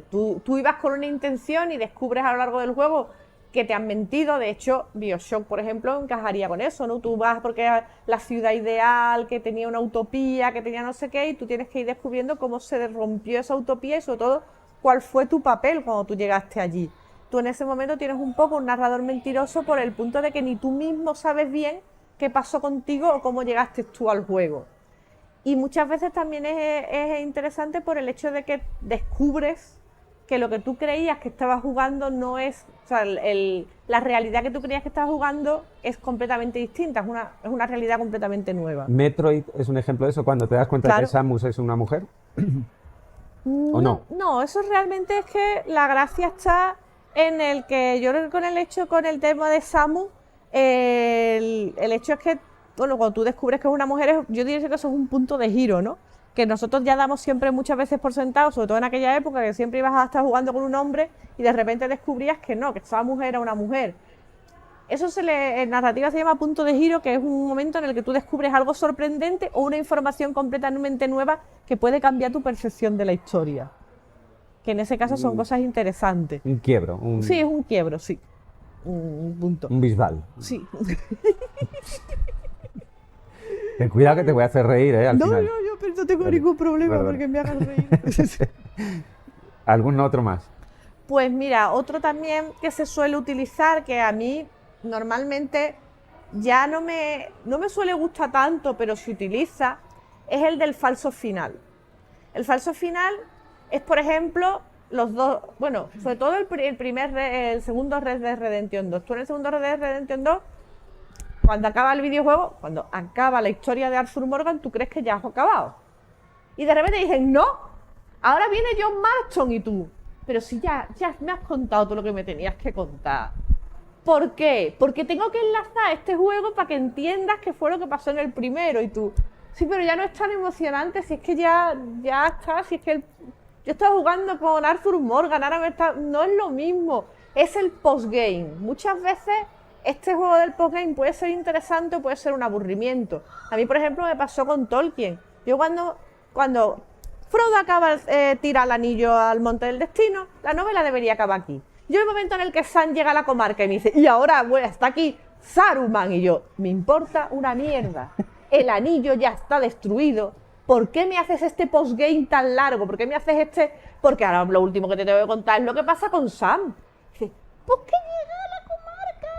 Speaker 2: tú ibas con una intención y descubres a lo largo del juego que te han mentido. De hecho, BioShock, por ejemplo, encajaría con eso, ¿no? Tú vas porque la ciudad ideal, que tenía una utopía, que tenía no sé qué, y tú tienes que ir descubriendo cómo se rompió esa utopía y sobre todo cuál fue tu papel cuando tú llegaste allí. Tú en ese momento tienes un poco un narrador mentiroso por el punto de que ni tú mismo sabes bien qué pasó contigo o cómo llegaste tú al juego. Y muchas veces también es interesante por el hecho de que descubres que lo que tú creías que estabas jugando no es, o sea, la realidad que tú creías que estabas jugando es completamente distinta, es una realidad completamente nueva.
Speaker 1: Metroid es un ejemplo de eso, cuando te das cuenta de
Speaker 2: Claro.
Speaker 1: que Samus es una mujer. ¿O no?
Speaker 2: No, eso realmente es que la gracia está en el que yo creo que con el tema de Samus, el hecho es que, bueno, cuando tú descubres que es una mujer, yo diría que eso es un punto de giro, ¿no? Que nosotros ya damos siempre muchas veces por sentado, sobre todo en aquella época, que siempre ibas a estar jugando con un hombre y de repente descubrías que no, que esa mujer era una mujer. Eso en narrativa se llama punto de giro, que es un momento en el que tú descubres algo sorprendente o una información completamente nueva que puede cambiar tu percepción de la historia. Que en ese caso son cosas interesantes.
Speaker 1: Un quiebro.
Speaker 2: Sí, es un quiebro, sí. Un punto.
Speaker 1: Un bisbal.
Speaker 2: Sí.
Speaker 1: Ten cuidado que te voy a hacer reír, al final.
Speaker 2: yo pero no tengo
Speaker 1: Vale,
Speaker 2: ningún problema
Speaker 1: vale.
Speaker 2: porque me hagan reír.
Speaker 1: ¿Algún otro más?
Speaker 2: Pues mira, otro también que se suele utilizar, que a mí normalmente ya no me suele gustar tanto, pero se utiliza, es el del falso final. El falso final es, por ejemplo, los dos, bueno, sobre todo el segundo Red Dead Redemption 2. Tú en el segundo Red Dead Redemption 2, cuando acaba el videojuego, cuando acaba la historia de Arthur Morgan, tú crees que ya has acabado. Y de repente dicen, no, ahora viene John Marston y tú. Pero si ya me has contado todo lo que me tenías que contar. ¿Por qué? Porque tengo que enlazar este juego para que entiendas qué fue lo que pasó en el primero. Y tú, sí, pero ya no es tan emocionante, si es que ya está, si es que yo estaba jugando con Arthur Morgan, no es lo mismo, es el postgame. Muchas veces este juego del postgame puede ser interesante o puede ser un aburrimiento. A mí, por ejemplo, me pasó con Tolkien. Yo cuando Frodo acaba tira el anillo al Monte del Destino, la novela debería acabar aquí. Yo el momento en el que Sam llega a la comarca y me dice, y ahora bueno, está aquí Saruman, y yo, me importa una mierda. El anillo ya está destruido. ¿Por qué me haces este postgame tan largo? ¿Por qué me haces este...? Porque ahora lo último que te tengo que contar es lo que pasa con Sam. Dice, ¿por qué llega a la comarca?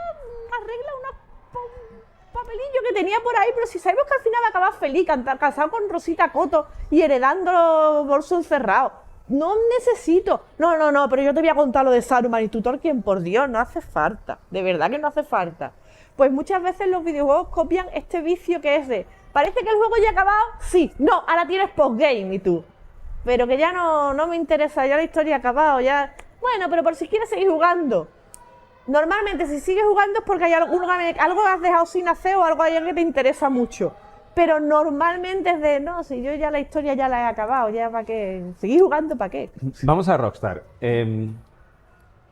Speaker 2: Arregla un papelillo que tenía por ahí, pero si sabemos que al final va a acabar feliz, casado con Rosita Cotto y heredando bolso encerrado. No necesito. No, pero yo te voy a contar lo de Saruman y tu Tolkien, por Dios, no hace falta. De verdad que no hace falta. Pues muchas veces los videojuegos copian este vicio que es de, parece que el juego ya ha acabado, sí, no, ahora tienes postgame y tú. Pero que ya no me interesa, ya la historia ha acabado, ya... Bueno, pero por si quieres seguir jugando. Normalmente si sigues jugando es porque hay algo has dejado sin hacer o algo hay que te interesa mucho. Pero normalmente es de, no, si yo ya la historia ya la he acabado, ya para qué, seguir jugando para qué.
Speaker 1: Vamos a Rockstar.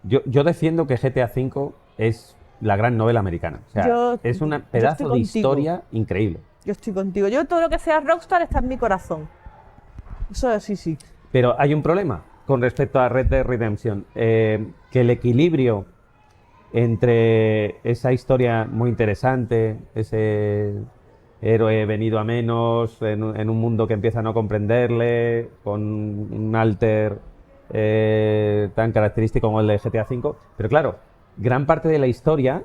Speaker 1: Yo defiendo que GTA V es la gran novela americana. O sea, es un pedazo de historia increíble.
Speaker 2: Yo estoy contigo. Yo todo lo que sea Rockstar está en mi corazón. Eso sí.
Speaker 1: Pero hay un problema con respecto a Red Dead Redemption. Que el equilibrio entre esa historia muy interesante, ese héroe venido a menos, en un mundo que empieza a no comprenderle, con un alter tan característico como el de GTA V. Pero claro, gran parte de la historia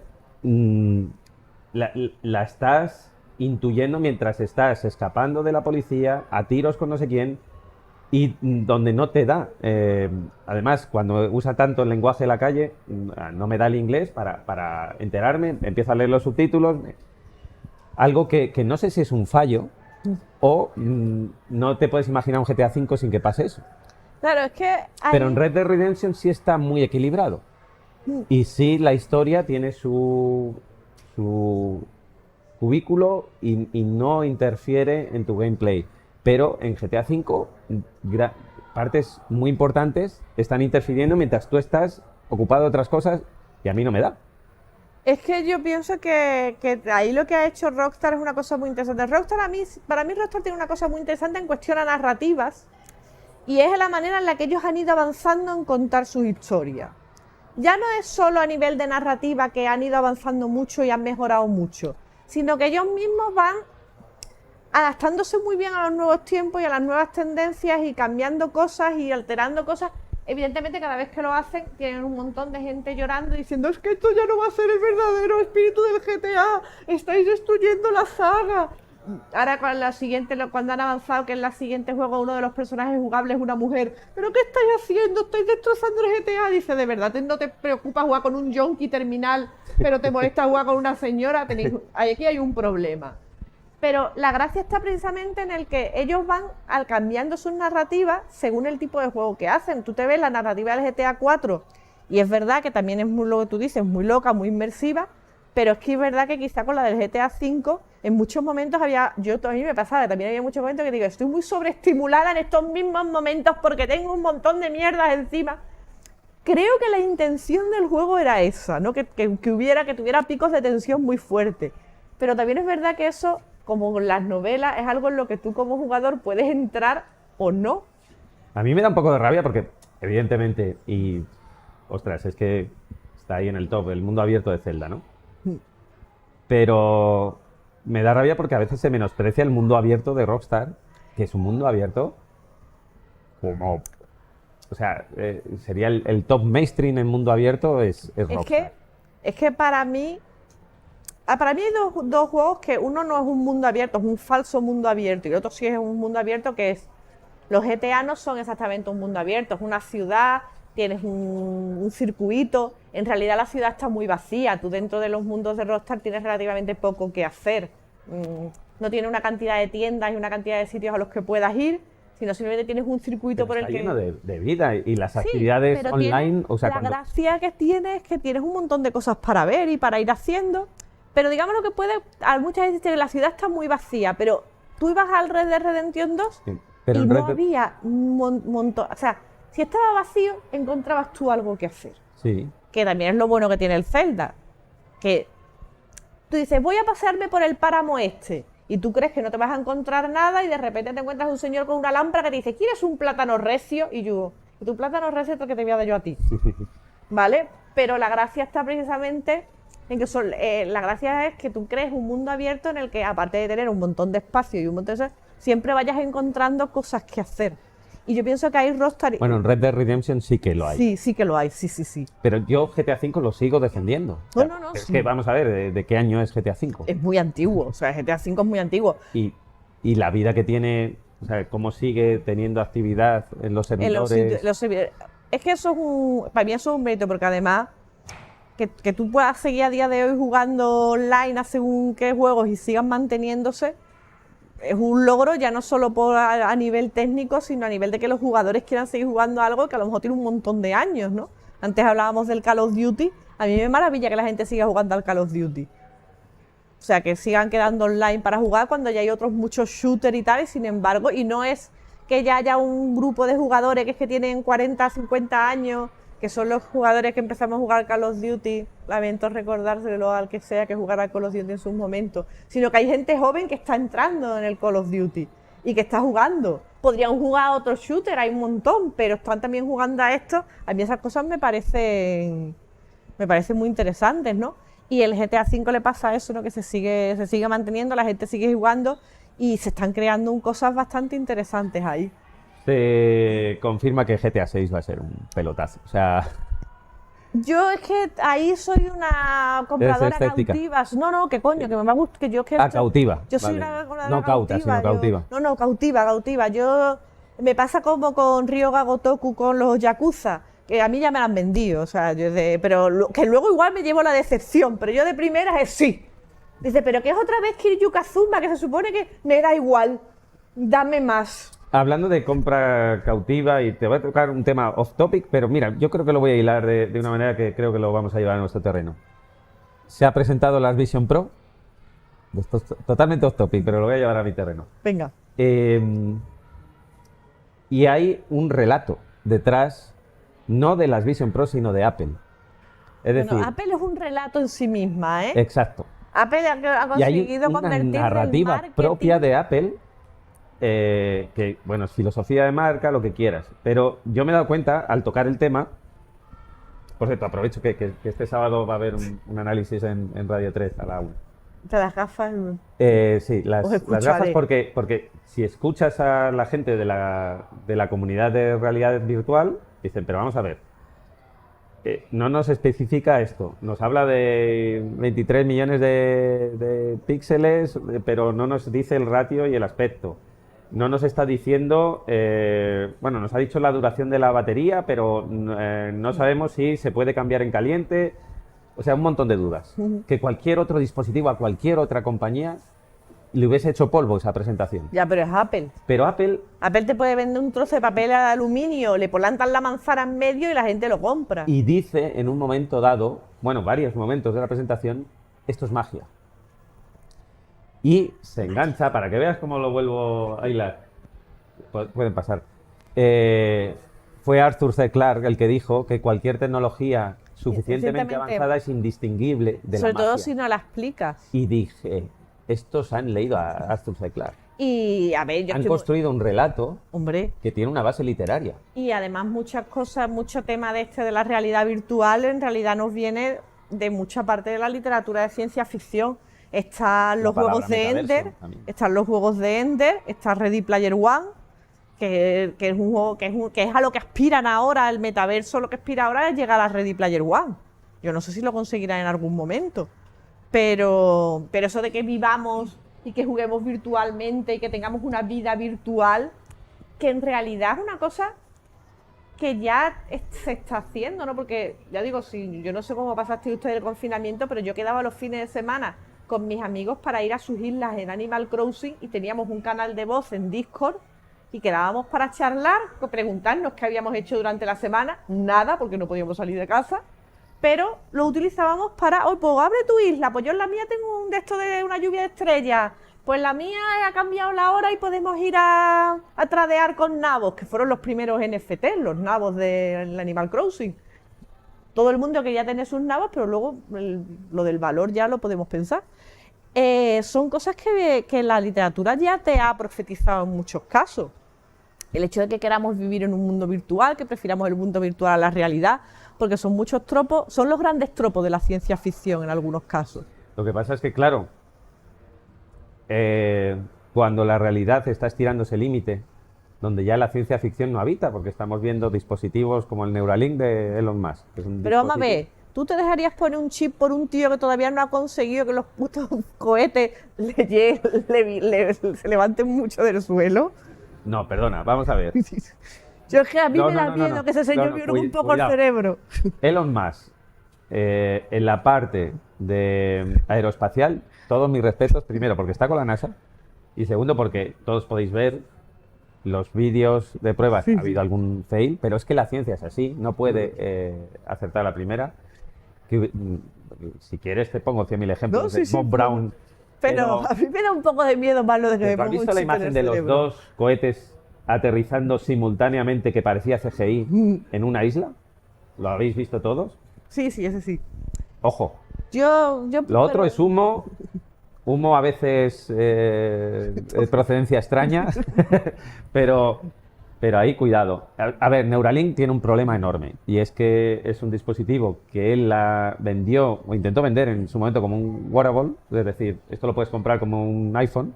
Speaker 1: la estás intuyendo mientras estás escapando de la policía, a tiros con no sé quién, y donde no te da. Además, cuando usa tanto el lenguaje de la calle, no me da el inglés para enterarme, empiezo a leer los subtítulos. Algo que no sé si es un fallo o no te puedes imaginar un GTA V sin que pase eso.
Speaker 2: Claro, es que
Speaker 1: Pero en Red Dead Redemption sí está muy equilibrado. Y sí la historia tiene su cubículo y no interfiere en tu gameplay. Pero en GTA V partes muy importantes están interfiriendo mientras tú estás ocupado de otras cosas y a mí no me da.
Speaker 2: Es que yo pienso que ahí lo que ha hecho Rockstar es una cosa muy interesante. Para mí Rockstar tiene una cosa muy interesante en cuestión a narrativas, y es la manera en la que ellos han ido avanzando en contar sus historias. Ya no es solo a nivel de narrativa que han ido avanzando mucho y han mejorado mucho, sino que ellos mismos van adaptándose muy bien a los nuevos tiempos y a las nuevas tendencias y cambiando cosas y alterando cosas. Evidentemente, cada vez que lo hacen, tienen un montón de gente llorando diciendo, es que esto ya no va a ser el verdadero espíritu del GTA, estáis destruyendo la saga. Ahora cuando han avanzado, que en el siguiente juego uno de los personajes jugables es una mujer, ¿pero qué estáis haciendo? Estáis destrozando el GTA. Dice, ¿de verdad no te preocupa jugar con un junkie terminal, pero te molesta jugar con una señora? Aquí hay un problema. Pero la gracia está precisamente en el que ellos van cambiando sus narrativas según el tipo de juego que hacen. Tú te ves la narrativa del GTA 4 y es verdad que también es muy lo que tú dices, muy loca, muy inmersiva, pero es que es verdad que quizá con la del GTA 5 en muchos momentos a mí me pasaba, también había muchos momentos que digo, estoy muy sobreestimulada en estos mismos momentos porque tengo un montón de mierdas encima. Creo que la intención del juego era esa, ¿no? que tuviera picos de tensión muy fuertes. Pero también es verdad que eso, como las novelas, es algo en lo que tú como jugador puedes entrar o no.
Speaker 1: A mí me da un poco de rabia porque, evidentemente, ostras, es que está ahí en el top, el mundo abierto de Zelda, ¿no? Pero me da rabia porque a veces se menosprecia el mundo abierto de Rockstar, que es un mundo abierto como... O sea, sería el top mainstream en mundo abierto es Rockstar.
Speaker 2: Es que para mí hay dos juegos que uno no es un mundo abierto, es un falso mundo abierto, y el otro sí es un mundo abierto que es Los GTA no son exactamente un mundo abierto, es una ciudad, tienes un circuito. En realidad la ciudad está muy vacía. Tú dentro de los mundos de Rockstar tienes relativamente poco que hacer. No tiene una cantidad de tiendas y una cantidad de sitios a los que puedas ir, sino simplemente tienes un circuito
Speaker 1: Pero
Speaker 2: por el
Speaker 1: está
Speaker 2: que...
Speaker 1: lleno de vida y las
Speaker 2: Sí,
Speaker 1: actividades
Speaker 2: pero
Speaker 1: online, o sea,
Speaker 2: la gracia que tiene es que tienes un montón de cosas para ver y para ir haciendo, pero digamos lo que puede, muchas veces la ciudad está muy vacía, pero tú ibas al Red Dead Redemption 2
Speaker 1: sí, pero
Speaker 2: y
Speaker 1: en
Speaker 2: no
Speaker 1: Red Dead-
Speaker 2: había un montón, o sea, si estaba vacío encontrabas tú algo que hacer,
Speaker 1: Sí,
Speaker 2: que también es lo bueno que tiene el Zelda, que tú dices, voy a pasearme por el páramo este. Y tú crees que no te vas a encontrar nada y de repente te encuentras un señor con una lámpara que te dice, ¿quieres un plátano recio? Y yo, ¿y tu plátano recio es el que te voy a dar yo a ti? ¿Vale? Pero la gracia está precisamente en que la gracia es que tú crees un mundo abierto en el que, aparte de tener un montón de espacio y un montón de cosas, siempre vayas encontrando cosas que hacer. Y yo pienso que ahí Rockstar...
Speaker 1: bueno, en Red Dead Redemption sí que lo hay.
Speaker 2: Sí, sí que lo hay, sí, sí, sí.
Speaker 1: Pero yo GTA V lo sigo defendiendo. O sea,
Speaker 2: No,
Speaker 1: es
Speaker 2: sí.
Speaker 1: que vamos a ver, ¿de qué año es GTA V?
Speaker 2: Es muy antiguo, o sea, GTA V es muy antiguo.
Speaker 1: Y la vida que tiene, o sea, cómo sigue teniendo actividad en los
Speaker 2: En los
Speaker 1: servidores.
Speaker 2: sitios- los servidores. Es que eso es para mí eso es un mérito, porque además que tú puedas seguir a día de hoy jugando online a según qué juegos y sigan manteniéndose, es un logro ya no solo a nivel técnico, sino a nivel de que los jugadores quieran seguir jugando algo que a lo mejor tiene un montón de años, ¿no? Antes hablábamos del Call of Duty, a mí me maravilla que la gente siga jugando al Call of Duty. O sea, que sigan quedando online para jugar cuando ya hay otros muchos shooters y tal, y sin embargo, y no es que ya haya un grupo de jugadores que tienen 40, 50 años, que son los jugadores que empezamos a jugar Call of Duty, lamento recordárselo al que sea que jugara Call of Duty en sus momentos, sino que hay gente joven que está entrando en el Call of Duty y que está jugando. Podrían jugar a otros shooters, hay un montón, pero están también jugando a esto. A mí esas cosas me parecen muy interesantes, ¿no? Y el GTA V le pasa eso, ¿no? Que se sigue manteniendo, la gente sigue jugando y se están creando cosas bastante interesantes ahí.
Speaker 1: Se confirma que GTA VI va a ser un pelotazo. O sea,
Speaker 2: Yo es que ahí soy una compradora
Speaker 1: escéptica.
Speaker 2: cautiva. No, que coño, que me gusta, que yo es que...
Speaker 1: cautiva.
Speaker 2: Yo soy
Speaker 1: vale.
Speaker 2: una compradora
Speaker 1: No cauta,
Speaker 2: cautiva.
Speaker 1: sino cautiva.
Speaker 2: No, cautiva. Yo... Me pasa como con Ryoga Gotoku con los Yakuza, que a mí ya me la han vendido, o sea, pero que luego igual me llevo la decepción, pero yo de primeras es sí. Dice, pero que es otra vez Kiryu Kazuma, que se supone que me da igual, dame más.
Speaker 1: Hablando de compra cautiva, y te voy a tocar un tema off topic, pero mira, yo creo que lo voy a hilar de una manera que creo que lo vamos a llevar a nuestro terreno. Se ha presentado las Vision Pro. Esto es totalmente off topic, pero lo voy a llevar a mi terreno.
Speaker 2: Venga.
Speaker 1: Y hay un relato detrás, no de las Vision Pro, sino de Apple. Es decir,
Speaker 2: Bueno, Apple es un relato en sí misma, ¿eh?
Speaker 1: exacto.
Speaker 2: Apple ha
Speaker 1: Y hay
Speaker 2: conseguido
Speaker 1: una
Speaker 2: convertir el
Speaker 1: narrativa
Speaker 2: marketing...
Speaker 1: propia de Apple, que, bueno, es filosofía de marca, lo que quieras. Pero yo me he dado cuenta, al tocar el tema, por cierto, aprovecho que este sábado va a haber un análisis en Radio 3 a la 1.
Speaker 2: Te las gafas...
Speaker 1: Sí, las
Speaker 2: escucharé.
Speaker 1: gafas porque si escuchas a la gente de la comunidad de realidad virtual, dicen, pero vamos a ver, no nos especifica esto, nos habla de 23 millones de píxeles, pero no nos dice el ratio y el aspecto. No nos está diciendo, bueno, nos ha dicho la duración de la batería, pero no sabemos si se puede cambiar en caliente. O sea, un montón de dudas. Que cualquier otro dispositivo, a cualquier otra compañía, le hubiese hecho polvo esa presentación.
Speaker 2: Ya, pero es Apple.
Speaker 1: Pero Apple,
Speaker 2: Apple te puede vender un trozo de papel de aluminio, le plantan la manzana en medio y la gente lo compra.
Speaker 1: y dice en un momento dado, bueno, varios momentos de la presentación, esto es magia. Y se engancha, para que veas cómo lo vuelvo a hilar. Pueden pasar. Fue Arthur C. Clarke el que dijo que cualquier tecnología suficientemente avanzada es indistinguible de la
Speaker 2: Sobre todo
Speaker 1: magia.
Speaker 2: si no la explicas.
Speaker 1: Y dije, estos han leído a Arthur C. Clarke.
Speaker 2: Y a ver, yo
Speaker 1: Han
Speaker 2: estoy...
Speaker 1: construido un relato
Speaker 2: Hombre,
Speaker 1: que tiene una base literaria.
Speaker 2: y además muchas cosas, mucho tema de la realidad virtual en realidad nos viene de mucha parte de la literatura de ciencia ficción. Están los juegos de Ender, está Ready Player One, que es un juego que es a lo que aspiran ahora, el metaverso lo que aspira ahora es llegar a Ready Player One. Yo no sé si lo conseguirán en algún momento, pero eso de que vivamos y que juguemos virtualmente y que tengamos una vida virtual, que en realidad es una cosa que ya se está haciendo, ¿no? Porque, ya digo, si yo no sé cómo pasaste usted el confinamiento, pero yo quedaba los fines de semana con mis amigos para ir a sus islas en Animal Crossing y teníamos un canal de voz en Discord y quedábamos para charlar, preguntarnos qué habíamos hecho durante la semana, nada, porque no podíamos salir de casa, pero lo utilizábamos para, oh, pues abre tu isla, pues yo en la mía tengo un de esto de una lluvia de estrellas, pues la mía ha cambiado la hora y podemos ir a tradear con nabos, que fueron los primeros NFT, los nabos del Animal Crossing. Todo el mundo quería tener sus nabos, pero luego lo del valor ya lo podemos pensar. Son cosas que la literatura ya te ha profetizado en muchos casos. El hecho de que queramos vivir en un mundo virtual, que prefiramos el mundo virtual a la realidad, porque son muchos tropos, son los grandes tropos de la ciencia ficción en algunos casos.
Speaker 1: Lo que pasa es que, claro, cuando la realidad está estirando ese límite, donde ya la ciencia ficción no habita, porque estamos viendo dispositivos como el Neuralink de Elon Musk. Que es un
Speaker 2: Pero vamos a ver, ¿tú te dejarías poner un chip por un tío que todavía no ha conseguido que los putos cohetes se levanten mucho del suelo?
Speaker 1: No, perdona, vamos a ver.
Speaker 2: Yo es que a mí me da miedo que ese señor vierta un poco el cerebro.
Speaker 1: Elon Musk, en la parte de aeroespacial, todos mis respetos, primero porque está con la NASA y segundo porque todos podéis ver los vídeos de pruebas. Ha habido algún fail, pero es que la ciencia es así, no puede acertar la primera. Si quieres te pongo 100.000 ejemplos de Bob Brown.
Speaker 2: Pero a mí me da un poco de miedo más lo de que me ponga un chip.
Speaker 1: ¿Has visto la imagen de los dos cohetes aterrizando simultáneamente que parecía CGI en una isla? ¿Lo habéis visto todos?
Speaker 2: Sí, ese sí.
Speaker 1: Ojo.
Speaker 2: Lo
Speaker 1: otro es humo a veces de procedencia extraña, pero ahí cuidado. A ver, Neuralink tiene un problema enorme y es que es un dispositivo que él vendió o intentó vender en su momento como un wearable, es decir, esto lo puedes comprar como un iPhone,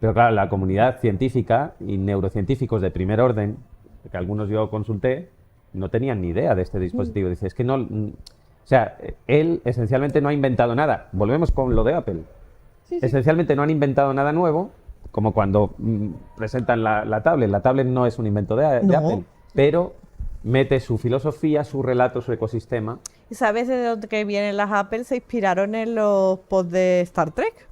Speaker 1: pero claro, la comunidad científica y neurocientíficos de primer orden, que algunos yo consulté, no tenían ni idea de este dispositivo. Dice, es que no... O sea, él esencialmente no ha inventado nada. Volvemos con lo de Apple. Sí. Esencialmente no han inventado nada nuevo, como cuando presentan la tablet. La tablet no es un invento de Apple, pero mete su filosofía, su relato, su ecosistema.
Speaker 2: ¿Y sabes de dónde vienen las Apple? Se inspiraron en los pods de Star Trek.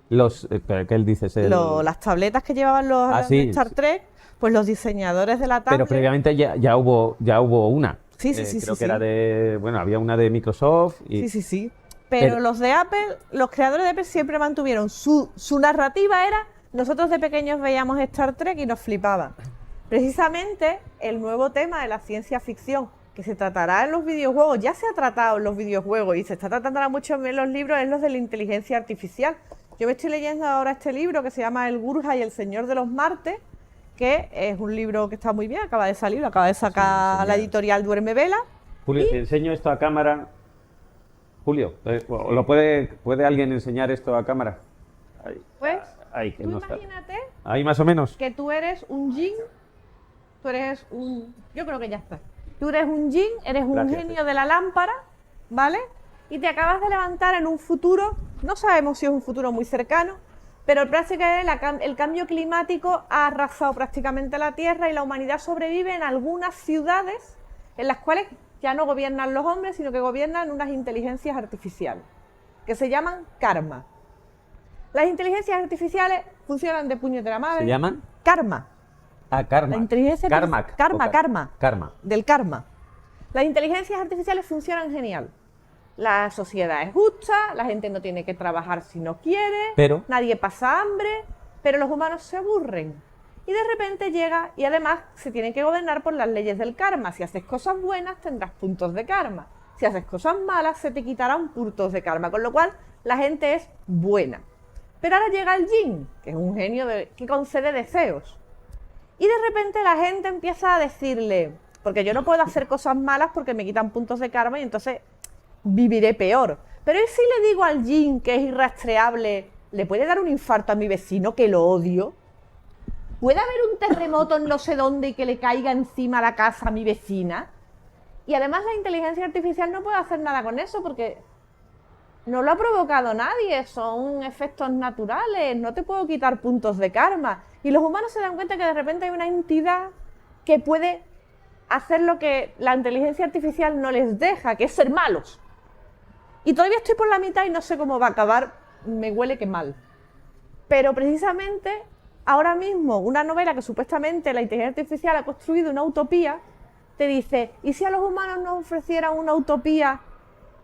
Speaker 1: ¿Qué él dice?
Speaker 2: Las tabletas que llevaban los de Star Trek, pues los diseñadores de la tablet...
Speaker 1: Pero previamente ya hubo una.
Speaker 2: Sí.
Speaker 1: Creo que era de... Bueno, había una de Microsoft y...
Speaker 2: Sí. Pero los de Apple, los creadores de Apple siempre mantuvieron su narrativa era, nosotros de pequeños veíamos Star Trek y nos flipaba. Precisamente el nuevo tema de la ciencia ficción que se tratará en los videojuegos, ya se ha tratado en los videojuegos y se está tratando ahora mucho en los libros, es los de la inteligencia artificial. Yo me estoy leyendo ahora este libro que se llama El Gurja y el Señor de los Martes, que es un libro que está muy bien, acaba de salir, lo acaba de sacar la editorial Duerme Vela.
Speaker 1: Julio, te enseño esto a cámara. Julio, ¿puede alguien enseñar esto a cámara? Ahí.
Speaker 2: Pues,
Speaker 1: ahí, que
Speaker 2: tú
Speaker 1: no
Speaker 2: imagínate
Speaker 1: está. Ahí más o menos.
Speaker 2: Que tú eres un jin, yo creo que ya está. Tú eres un jin, eres un genio de la lámpara, ¿vale? Y te acabas de levantar en un futuro, no sabemos si es un futuro muy cercano, pero prácticamente el cambio climático ha arrasado prácticamente la Tierra y la humanidad sobrevive en algunas ciudades en las cuales ya no gobiernan los hombres, sino que gobiernan unas inteligencias artificiales, que se llaman karma. Las inteligencias artificiales funcionan de puñetera madre.
Speaker 1: ¿Se llaman?
Speaker 2: Karma.
Speaker 1: Ah, karma.
Speaker 2: La inteligencia
Speaker 1: karma.
Speaker 2: Karma. Del karma. Las inteligencias artificiales funcionan genial. La sociedad es justa, la gente no tiene que trabajar si no quiere, nadie pasa hambre, pero los humanos se aburren. Y de repente llega, y además se tienen que gobernar por las leyes del karma. Si haces cosas buenas, tendrás puntos de karma. Si haces cosas malas, se te quitarán puntos de karma. Con lo cual, la gente es buena. Pero ahora llega el Jin, que es un genio que concede deseos. Y de repente la gente empieza a decirle, porque yo no puedo hacer cosas malas porque me quitan puntos de karma y entonces viviré peor. Pero ¿y si le digo al Jin que es irrastreable, le puede dar un infarto a mi vecino que lo odio? ¿Puede haber un terremoto en no sé dónde y que le caiga encima la casa a mi vecina? Y además la inteligencia artificial no puede hacer nada con eso porque no lo ha provocado nadie, son efectos naturales, no te puedo quitar puntos de karma. Y los humanos se dan cuenta que de repente hay una entidad que puede hacer lo que la inteligencia artificial no les deja, que es ser malos. Y todavía estoy por la mitad y no sé cómo va a acabar, me huele que mal. Pero precisamente ahora mismo una novela que supuestamente la inteligencia artificial ha construido una utopía, te dice, ¿y si a los humanos nos ofrecieran una utopía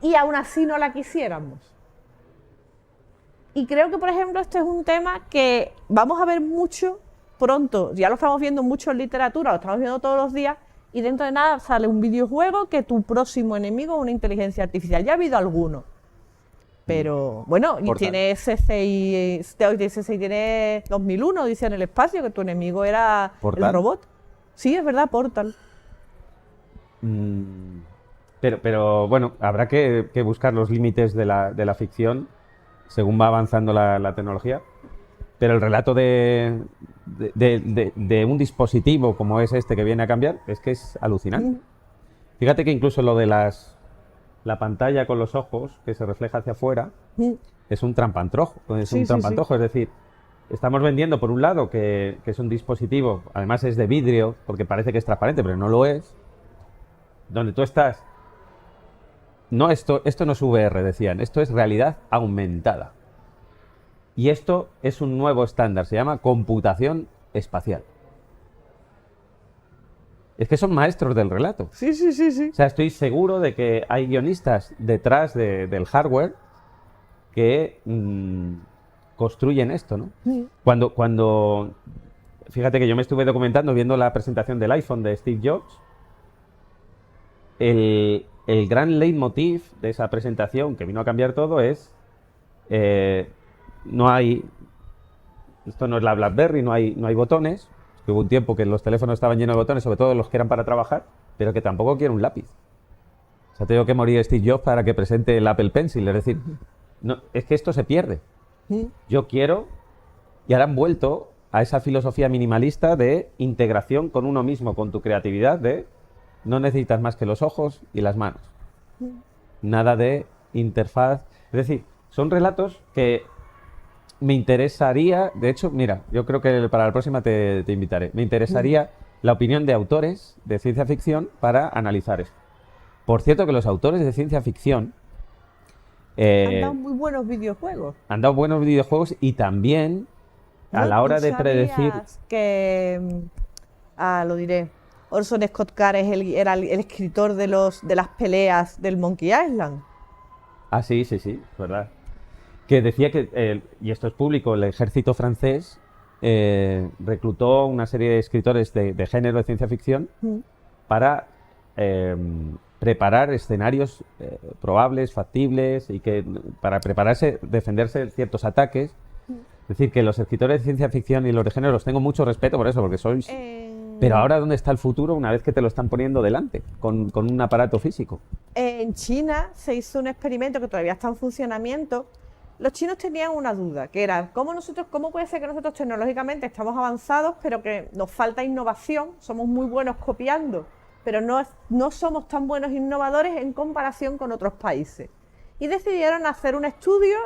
Speaker 2: y aún así no la quisiéramos? Y creo que, por ejemplo, este es un tema que vamos a ver mucho pronto, ya lo estamos viendo mucho en literatura, lo estamos viendo todos los días, y dentro de nada sale un videojuego que tu próximo enemigo es una inteligencia artificial. Ya ha habido alguno. Pero bueno, y tiene S6, tiene 2001, dice en el espacio, que tu enemigo era
Speaker 1: ¿Portal?
Speaker 2: el robot. Sí, es verdad, Portal.
Speaker 1: Pero bueno, habrá que buscar los límites de la ficción según va avanzando la tecnología. Pero el relato de un dispositivo como es este que viene a cambiar es que es alucinante. Fíjate que incluso lo de la pantalla con los ojos que se refleja hacia afuera es un trampantojo. Es decir, estamos vendiendo por un lado que es un dispositivo, además es de vidrio, porque parece que es transparente, pero no lo es, donde tú estás. No, esto no es VR, decían, esto es realidad aumentada. Y esto es un nuevo estándar, se llama computación espacial. Es que son maestros del relato.
Speaker 2: Sí.
Speaker 1: O sea, estoy seguro de que hay guionistas detrás del hardware que construyen esto, ¿no? Cuando fíjate que yo me estuve documentando viendo la presentación del iPhone de Steve Jobs. El gran leitmotiv de esa presentación que vino a cambiar todo es esto no es la BlackBerry, no hay botones. Hubo un tiempo que los teléfonos estaban llenos de botones, sobre todo los que eran para trabajar, pero que tampoco quiero un lápiz. O sea, tengo que morir Steve Jobs para que presente el Apple Pencil. Es decir, no, es que esto se pierde. Yo quiero, y ahora han vuelto a esa filosofía minimalista de integración con uno mismo, con tu creatividad, de no necesitas más que los ojos y las manos. Nada de interfaz. Es decir, son relatos que me interesaría, de hecho, mira, yo creo que para la próxima te invitaré. Me interesaría la opinión de autores de ciencia ficción para analizar esto. Por cierto, que los autores de ciencia ficción
Speaker 2: Han dado muy buenos videojuegos.
Speaker 1: han dado buenos videojuegos y también a la hora de predecir.
Speaker 2: Que, lo diré, Orson Scott Card era el escritor de las peleas del Monkey Island.
Speaker 1: Ah, sí, verdad. Que decía que, y esto es público, el ejército francés reclutó una serie de escritores de género de ciencia ficción para preparar escenarios probables, factibles, y que para prepararse, defenderse de ciertos ataques. Es decir, que los escritores de ciencia ficción y los de género los tengo mucho respeto por eso, porque sois... Pero ahora, ¿dónde está el futuro una vez que te lo están poniendo delante, con un aparato físico?
Speaker 2: En China se hizo un experimento que todavía está en funcionamiento. Los chinos tenían una duda, que era, ¿cómo puede ser que nosotros tecnológicamente estamos avanzados, pero que nos falta innovación? Somos muy buenos copiando, pero no somos tan buenos innovadores en comparación con otros países. Y decidieron hacer un estudio,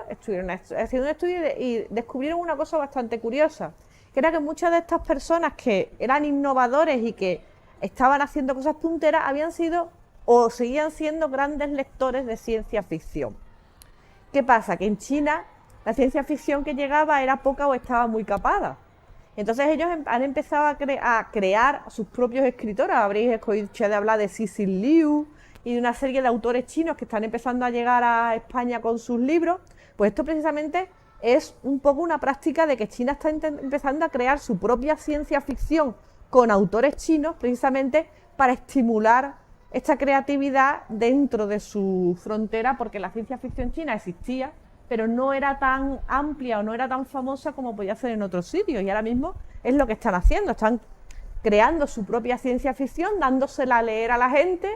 Speaker 2: y descubrieron una cosa bastante curiosa, que era que muchas de estas personas que eran innovadores y que estaban haciendo cosas punteras habían sido o seguían siendo grandes lectores de ciencia ficción. ¿Qué pasa? Que en China la ciencia ficción que llegaba era poca o estaba muy capada. Entonces ellos han empezado a crear sus propios escritores. Habréis escuchado hablar de Cixin Liu y de una serie de autores chinos que están empezando a llegar a España con sus libros. Pues esto precisamente es un poco una práctica de que China está empezando a crear su propia ciencia ficción con autores chinos, precisamente para estimular esta creatividad dentro de su frontera, porque la ciencia ficción china existía, pero no era tan amplia o no era tan famosa como podía ser en otros sitios. Y ahora mismo es lo que están haciendo, están creando su propia ciencia ficción, dándosela a leer a la gente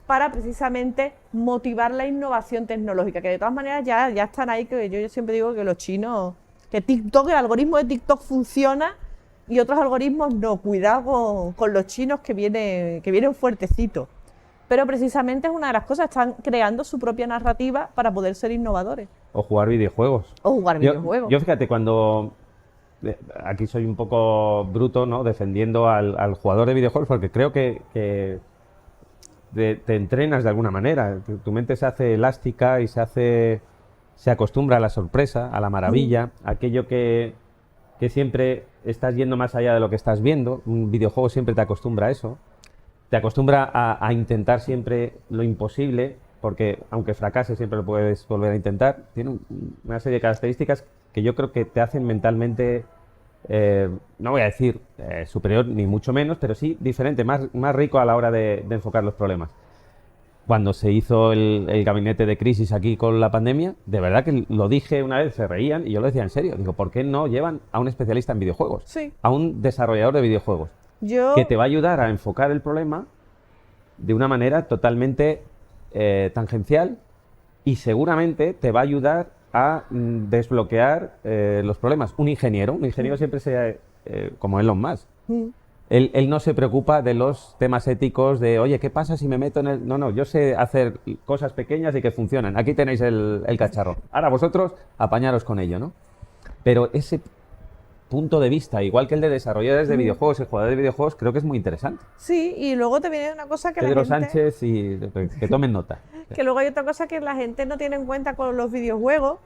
Speaker 2: para precisamente motivar la innovación tecnológica, que de todas maneras ya están ahí, que yo siempre digo que los chinos, que TikTok, el algoritmo de TikTok funciona y otros algoritmos no. Cuidado con los chinos que vienen fuertecitos. pero precisamente es una de las cosas, están creando su propia narrativa para poder ser innovadores.
Speaker 1: O jugar videojuegos.
Speaker 2: O jugar videojuegos.
Speaker 1: Yo fíjate, cuando... Aquí soy un poco bruto, ¿no? Defendiendo al jugador de videojuegos, porque creo que te entrenas de alguna manera. Tu mente se hace elástica y se acostumbra a la sorpresa, a la maravilla, a aquello que siempre estás yendo más allá de lo que estás viendo. Un videojuego siempre te acostumbra a eso. Te acostumbra a intentar siempre lo imposible, porque aunque fracases siempre lo puedes volver a intentar. Tiene una serie de características que yo creo que te hacen mentalmente, no voy a decir superior ni mucho menos, pero sí diferente, más rico a la hora de enfocar los problemas. Cuando se hizo el gabinete de crisis aquí con la pandemia, de verdad que lo dije una vez, se reían y yo lo decía en serio. Digo, ¿por qué no llevan a un especialista en videojuegos?
Speaker 2: Sí.
Speaker 1: A un desarrollador de videojuegos. Que te va a ayudar a enfocar el problema de una manera totalmente tangencial y seguramente te va a ayudar a desbloquear los problemas. Un ingeniero siempre sea como Elon Musk. Él no se preocupa de los temas éticos de, oye, ¿qué pasa si me meto en el...? No, yo sé hacer cosas pequeñas y que funcionan. Aquí tenéis el cacharro. Ahora vosotros apañaros con ello, ¿no? Pero ese punto de vista, igual que el de desarrolladores de videojuegos y jugadores de videojuegos, creo que es muy interesante.
Speaker 2: Sí, y luego te viene una cosa que
Speaker 1: Pedro
Speaker 2: la gente...
Speaker 1: Sánchez y que tomen nota.
Speaker 2: Que luego hay otra cosa que la gente no tiene en cuenta con los videojuegos.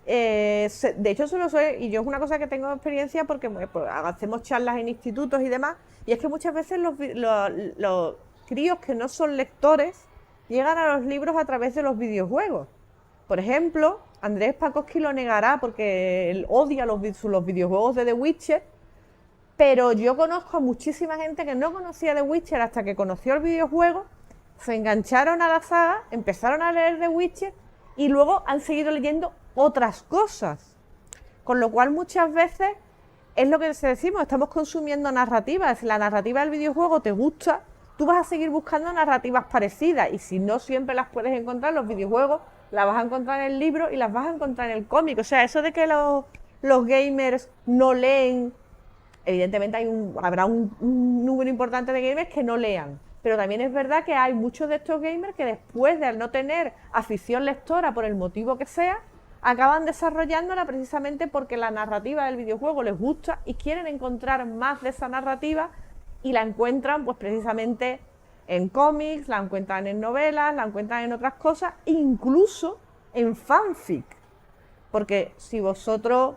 Speaker 2: De hecho, solo soy, y yo es una cosa que tengo experiencia porque pues, hacemos charlas en institutos y demás, y es que muchas veces los críos que no son lectores llegan a los libros a través de los videojuegos. Por ejemplo, Andrés Pakowski lo negará porque él odia los videojuegos de The Witcher, pero yo conozco a muchísima gente que no conocía The Witcher hasta que conoció el videojuego, se engancharon a la saga, empezaron a leer The Witcher y luego han seguido leyendo otras cosas. Con lo cual muchas veces es lo que decimos, estamos consumiendo narrativas. Si la narrativa del videojuego te gusta, tú vas a seguir buscando narrativas parecidas y si no siempre las puedes encontrar en los videojuegos, las vas a encontrar en el libro y las vas a encontrar en el cómic. O sea, eso de que los gamers no leen, evidentemente habrá un número importante de gamers que no lean. Pero también es verdad que hay muchos de estos gamers que después de no tener afición lectora por el motivo que sea, acaban desarrollándola precisamente porque la narrativa del videojuego les gusta y quieren encontrar más de esa narrativa y la encuentran pues precisamente en cómics, la encuentran en novelas, la encuentran en otras cosas, incluso en fanfic. Porque si vosotros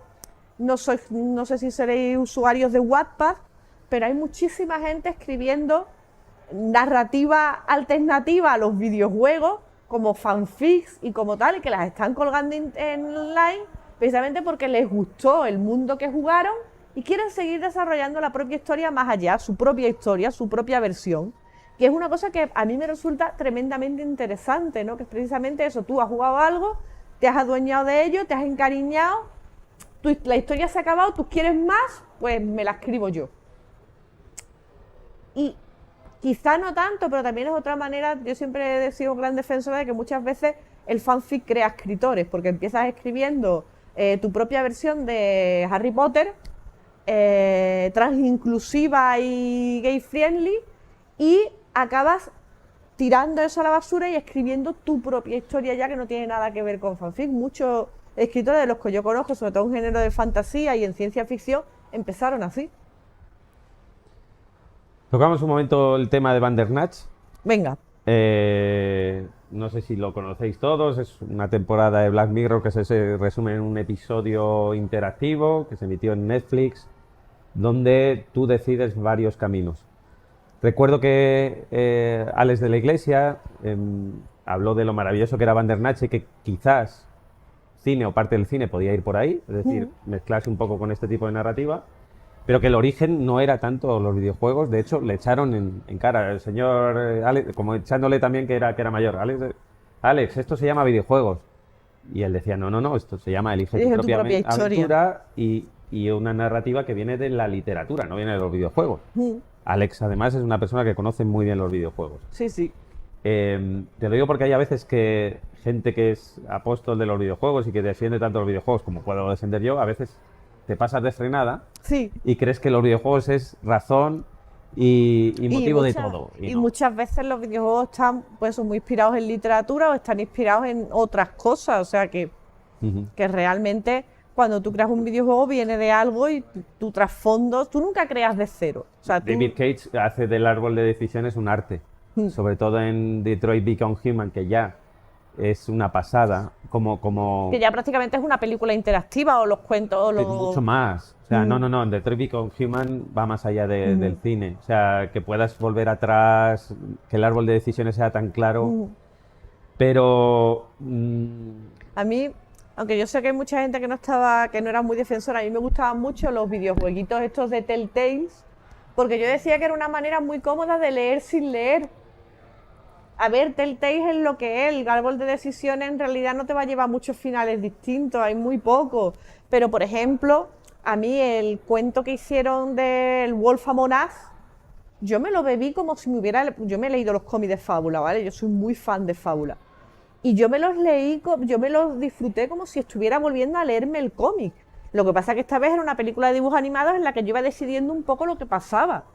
Speaker 2: no sé si seréis usuarios de Wattpad, pero hay muchísima gente escribiendo narrativa alternativa a los videojuegos como fanfics y como tal, y que las están colgando en online precisamente porque les gustó el mundo que jugaron y quieren seguir desarrollando la propia historia más allá, su propia historia, su propia versión, que es una cosa que a mí me resulta tremendamente interesante, ¿no? Que es precisamente eso, tú has jugado algo, te has adueñado de ello, te has encariñado, la historia se ha acabado, tú quieres más, pues me la escribo yo. Y quizá no tanto, pero también es otra manera, yo siempre he sido un gran defensor de que muchas veces el fanfic crea escritores, porque empiezas escribiendo tu propia versión de Harry Potter, transinclusiva y gay friendly, y acabas tirando eso a la basura y escribiendo tu propia historia ya que no tiene nada que ver con fanfic. Muchos escritores de los que yo conozco, sobre todo en género de fantasía y en ciencia ficción, empezaron así.
Speaker 1: Tocamos un momento el tema de Bandersnatch.
Speaker 2: Venga.
Speaker 1: No sé si lo conocéis todos, es una temporada de Black Mirror que se resume en un episodio interactivo que se emitió en Netflix, donde tú decides varios caminos. Recuerdo que Alex de la Iglesia habló de lo maravilloso que era Bandersnatch y que quizás cine o parte del cine podía ir por ahí, es decir, mezclarse un poco con este tipo de narrativa, pero que el origen no era tanto los videojuegos. De hecho, le echaron en cara el señor Alex, como echándole también que era mayor. Alex, esto se llama videojuegos. Y él decía, no, esto se llama Elige tu propia aventura y una narrativa que viene de la literatura, no viene de los videojuegos. Alex, además, es una persona que conoce muy bien los videojuegos.
Speaker 2: Sí, sí.
Speaker 1: Te lo digo porque hay a veces que gente que es apóstol de los videojuegos y que defiende tanto los videojuegos como puedo defender yo, a veces te pasas de frenada
Speaker 2: sí.
Speaker 1: y crees que los videojuegos es razón y motivo de
Speaker 2: muchas-
Speaker 1: todo.
Speaker 2: y
Speaker 1: no.
Speaker 2: muchas veces los videojuegos están, pues, son muy inspirados en literatura o están inspirados en otras cosas. O sea
Speaker 1: Ujú.
Speaker 2: que realmente cuando tú creas un videojuego viene de algo y tu trasfondo, tú nunca creas de cero. O sea,
Speaker 1: David Cage hace del árbol de decisiones un arte, sobre todo en Detroit Become Human, que ya es una pasada,
Speaker 2: que ya prácticamente es una película interactiva o los cuentos o los...
Speaker 1: mucho más. O sea, no, en Detroit Become Human va más allá del cine. O sea, que puedas volver atrás, que el árbol de decisiones sea tan claro, pero
Speaker 2: A mí, aunque yo sé que hay mucha gente que no era muy defensora, a mí me gustaban mucho los videojueguitos estos de Telltales, porque yo decía que era una manera muy cómoda de leer sin leer. A ver, Telltale es lo que es, el árbol de decisiones en realidad no te va a llevar muchos finales distintos, hay muy pocos. Pero, por ejemplo, a mí el cuento que hicieron del Wolf Among Us, yo me lo bebí como si me hubiera... Yo me he leído los cómics de Fábula, ¿vale? Yo soy muy fan de Fábula. Y yo me los leí, yo me los disfruté como si estuviera volviendo a leerme el cómic. Lo que pasa es que esta vez era una película de dibujos animados en la que yo iba decidiendo un poco lo que pasaba.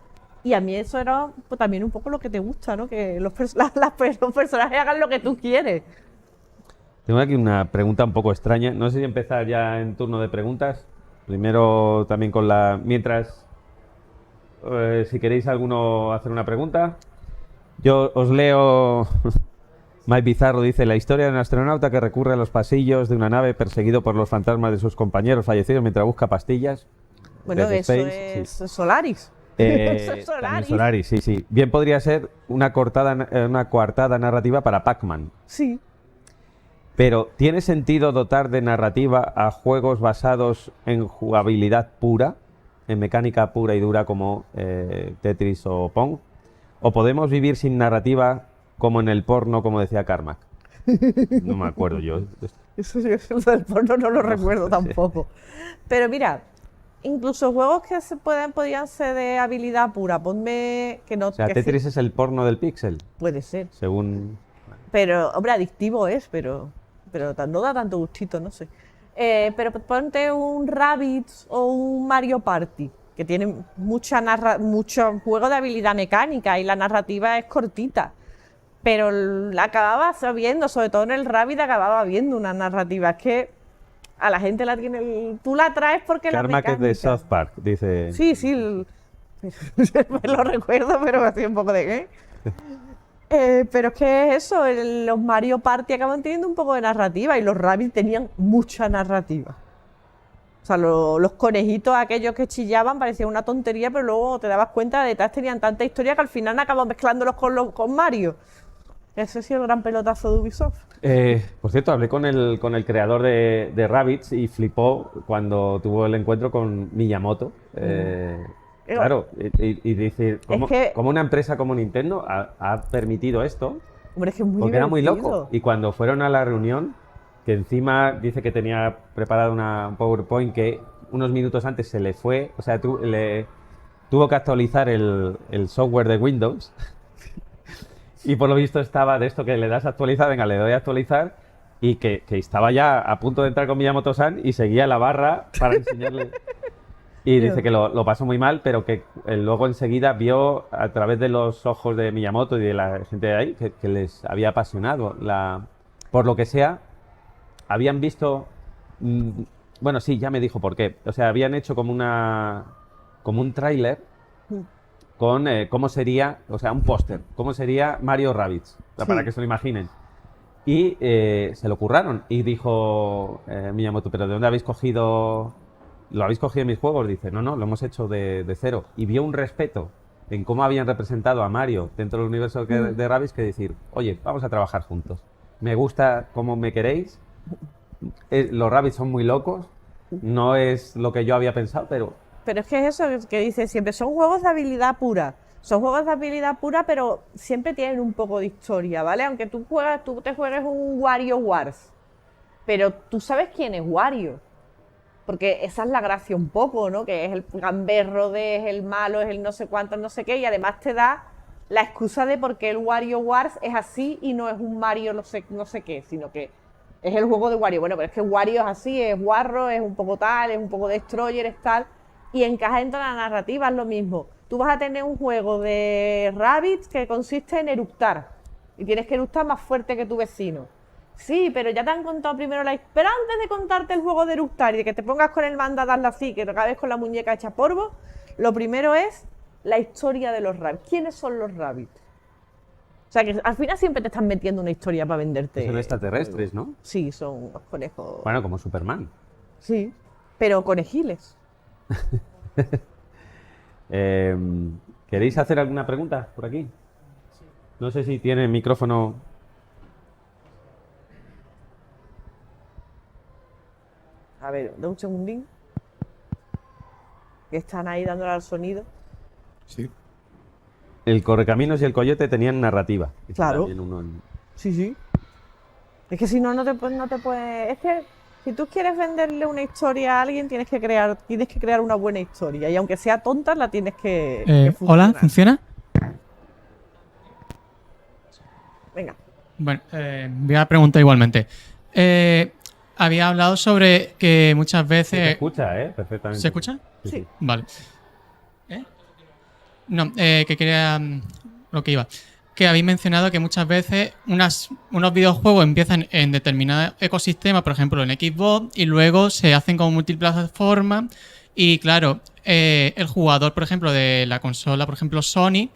Speaker 2: Y a mí eso era pues, también un poco lo que te gusta, ¿no? Que los personajes hagan lo que tú quieres.
Speaker 1: tengo aquí una pregunta un poco extraña. No sé si empezar ya en turno de preguntas. Primero también con la... Mientras, si queréis alguno hacer una pregunta. Yo os leo... Mike Bizarro dice, la historia de un astronauta que recurre a los pasillos de una nave perseguido por los fantasmas de sus compañeros fallecidos mientras busca pastillas.
Speaker 2: Bueno,
Speaker 1: Dead
Speaker 2: eso
Speaker 1: Space,
Speaker 2: es
Speaker 1: sí.
Speaker 2: Solaris. Eso es
Speaker 1: También
Speaker 2: Solaris.
Speaker 1: Solaris, sí, sí. Bien podría ser una coartada narrativa para Pac-Man.
Speaker 2: Sí.
Speaker 1: Pero ¿tiene sentido dotar de narrativa a juegos basados en jugabilidad pura, en mecánica pura y dura como Tetris o Pong? ¿O podemos vivir sin narrativa como en el porno, como decía Carmack? No me acuerdo yo.
Speaker 2: Eso del porno no lo recuerdo tampoco. Pero mira, incluso juegos que podían ser de habilidad pura, ponme que no...
Speaker 1: O sea,
Speaker 2: que
Speaker 1: Tetris
Speaker 2: sí,
Speaker 1: es el porno del píxel,
Speaker 2: puede ser.
Speaker 1: según...
Speaker 2: Pero, hombre, adictivo es, pero no da tanto gustito, no sé. Pero ponte un Rabbids o un Mario Party, que tienen mucho juego de habilidad mecánica y la narrativa es cortita. Pero la acababa sabiendo, sobre todo en el Rabbids acababa viendo una narrativa. Es que a la gente la tiene... Tú la traes porque la
Speaker 1: Carmack es
Speaker 2: mecánica...
Speaker 1: de South Park, dice...
Speaker 2: Sí, sí, me lo recuerdo, pero me hacía un poco de qué. Pero es que eso, los Mario Party acaban teniendo un poco de narrativa y los Rabbids tenían mucha narrativa. O sea, los conejitos aquellos que chillaban parecían una tontería, pero luego te dabas cuenta de que detrás tenían tanta historia que al final acaban mezclándolos con Mario. Ese ha sido el gran pelotazo de Ubisoft.
Speaker 1: Por cierto, hablé con el creador de Rabbids y flipó cuando tuvo el encuentro con Miyamoto. Claro, y dice, ¿cómo,
Speaker 2: Es que-
Speaker 1: cómo una empresa como Nintendo ha permitido esto?
Speaker 2: Hombre, es que es muy
Speaker 1: Porque era muy
Speaker 2: divertido.
Speaker 1: loco. Y cuando fueron a la reunión, que encima dice que tenía preparada un PowerPoint que unos minutos antes se le fue, o sea, tuvo que actualizar el software de Windows. Y por lo visto estaba de esto que le das a actualizar, venga, le doy a actualizar, y que estaba ya a punto de entrar con Miyamoto-san y seguía la barra para enseñarle. Y dice que lo pasó muy mal, pero que luego enseguida vio a través de los ojos de Miyamoto y de la gente de ahí que les había apasionado. Por lo que sea, habían visto... bueno, sí, ya me dijo por qué. O sea, habían hecho como un tráiler con cómo sería, o sea, un póster, cómo sería Mario Rabbids, o sea, para que se lo imaginen. Y se lo curraron y dijo Miyamoto, ¿pero de dónde habéis cogido? ¿Lo habéis cogido en mis juegos? Dice, no, lo hemos hecho de cero. Y vio un respeto en cómo habían representado a Mario dentro del universo de Rabbids que decir, oye, vamos a trabajar juntos. Me gusta cómo me queréis. Los Rabbids son muy locos. No es lo que yo había pensado, pero...
Speaker 2: Pero es que es eso que dice siempre, son juegos de habilidad pura. Son juegos de habilidad pura, pero siempre tienen un poco de historia, ¿vale? Aunque tú te juegues un Wario Wars, pero tú sabes quién es Wario. Porque esa es la gracia un poco, ¿no? Que es el gamberro, es el malo, es el no sé cuánto, no sé qué, y además te da la excusa de por qué el Wario Wars es así y no es un Mario no sé qué, sino que es el juego de Wario. Bueno, pero es que Wario es así, es guarro, es un poco tal, es un poco destroyer, es tal, y encaja dentro de la narrativa, es lo mismo. tú vas a tener un juego de Rabbids que consiste en eructar. Y tienes que eructar más fuerte que tu vecino. Sí, pero ya te han contado primero la... Pero antes de contarte el juego de eructar y de que te pongas con el mando a darle así, que te acabes con la muñeca hecha polvo, lo primero es la historia de los Rabbids. ¿Quiénes son los Rabbids? O sea, que al final siempre te están metiendo una historia para venderte.
Speaker 1: Son extraterrestres, ¿no?
Speaker 2: Sí, son los conejos.
Speaker 1: Bueno, como Superman.
Speaker 2: Sí, pero conejiles.
Speaker 1: ¿Queréis hacer alguna pregunta por aquí? No sé si tiene el micrófono.
Speaker 2: A ver, da un segundín. Que están ahí dándole al sonido.
Speaker 3: Sí.
Speaker 1: El Correcaminos y el Coyote tenían narrativa.
Speaker 2: Claro.
Speaker 1: También uno en-
Speaker 2: Sí, sí. Es que si no, no te puedes. Es que si tú quieres venderle una historia a alguien, tienes que crear una buena historia. Y aunque sea tonta, la tienes que
Speaker 4: Hola,
Speaker 2: funcionar.
Speaker 4: ¿funciona?
Speaker 2: Venga.
Speaker 4: Bueno, voy a preguntar igualmente. Había hablado sobre que muchas
Speaker 1: Se
Speaker 4: veces...
Speaker 1: escucha, ¿eh? Perfectamente.
Speaker 4: ¿Se escucha?
Speaker 2: Sí.
Speaker 4: Vale. No, que quería... lo que iba. Que habéis mencionado que muchas veces unos videojuegos empiezan en determinado ecosistema, por ejemplo en Xbox, y luego se hacen como multiplataforma. Y claro, el jugador, por ejemplo, de la consola, por ejemplo Sony,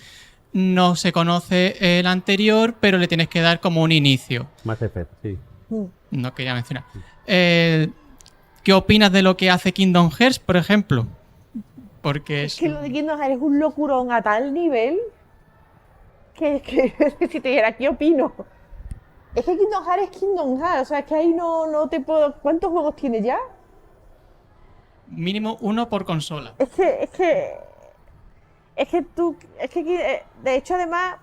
Speaker 4: no se conoce el anterior, pero le tienes que dar como un inicio.
Speaker 1: Mass Effect, sí.
Speaker 4: No quería mencionar. ¿Qué opinas de lo que hace Kingdom Hearts, por ejemplo? Porque
Speaker 2: Es que lo de Kingdom Hearts es un locurón a tal nivel que si te dijera, ¿qué opino? Es que Kingdom Hearts es Kingdom Hearts, o sea, es que ahí no te puedo... ¿Cuántos juegos tiene ya?
Speaker 4: mínimo uno por consola.
Speaker 2: Es que de hecho, además,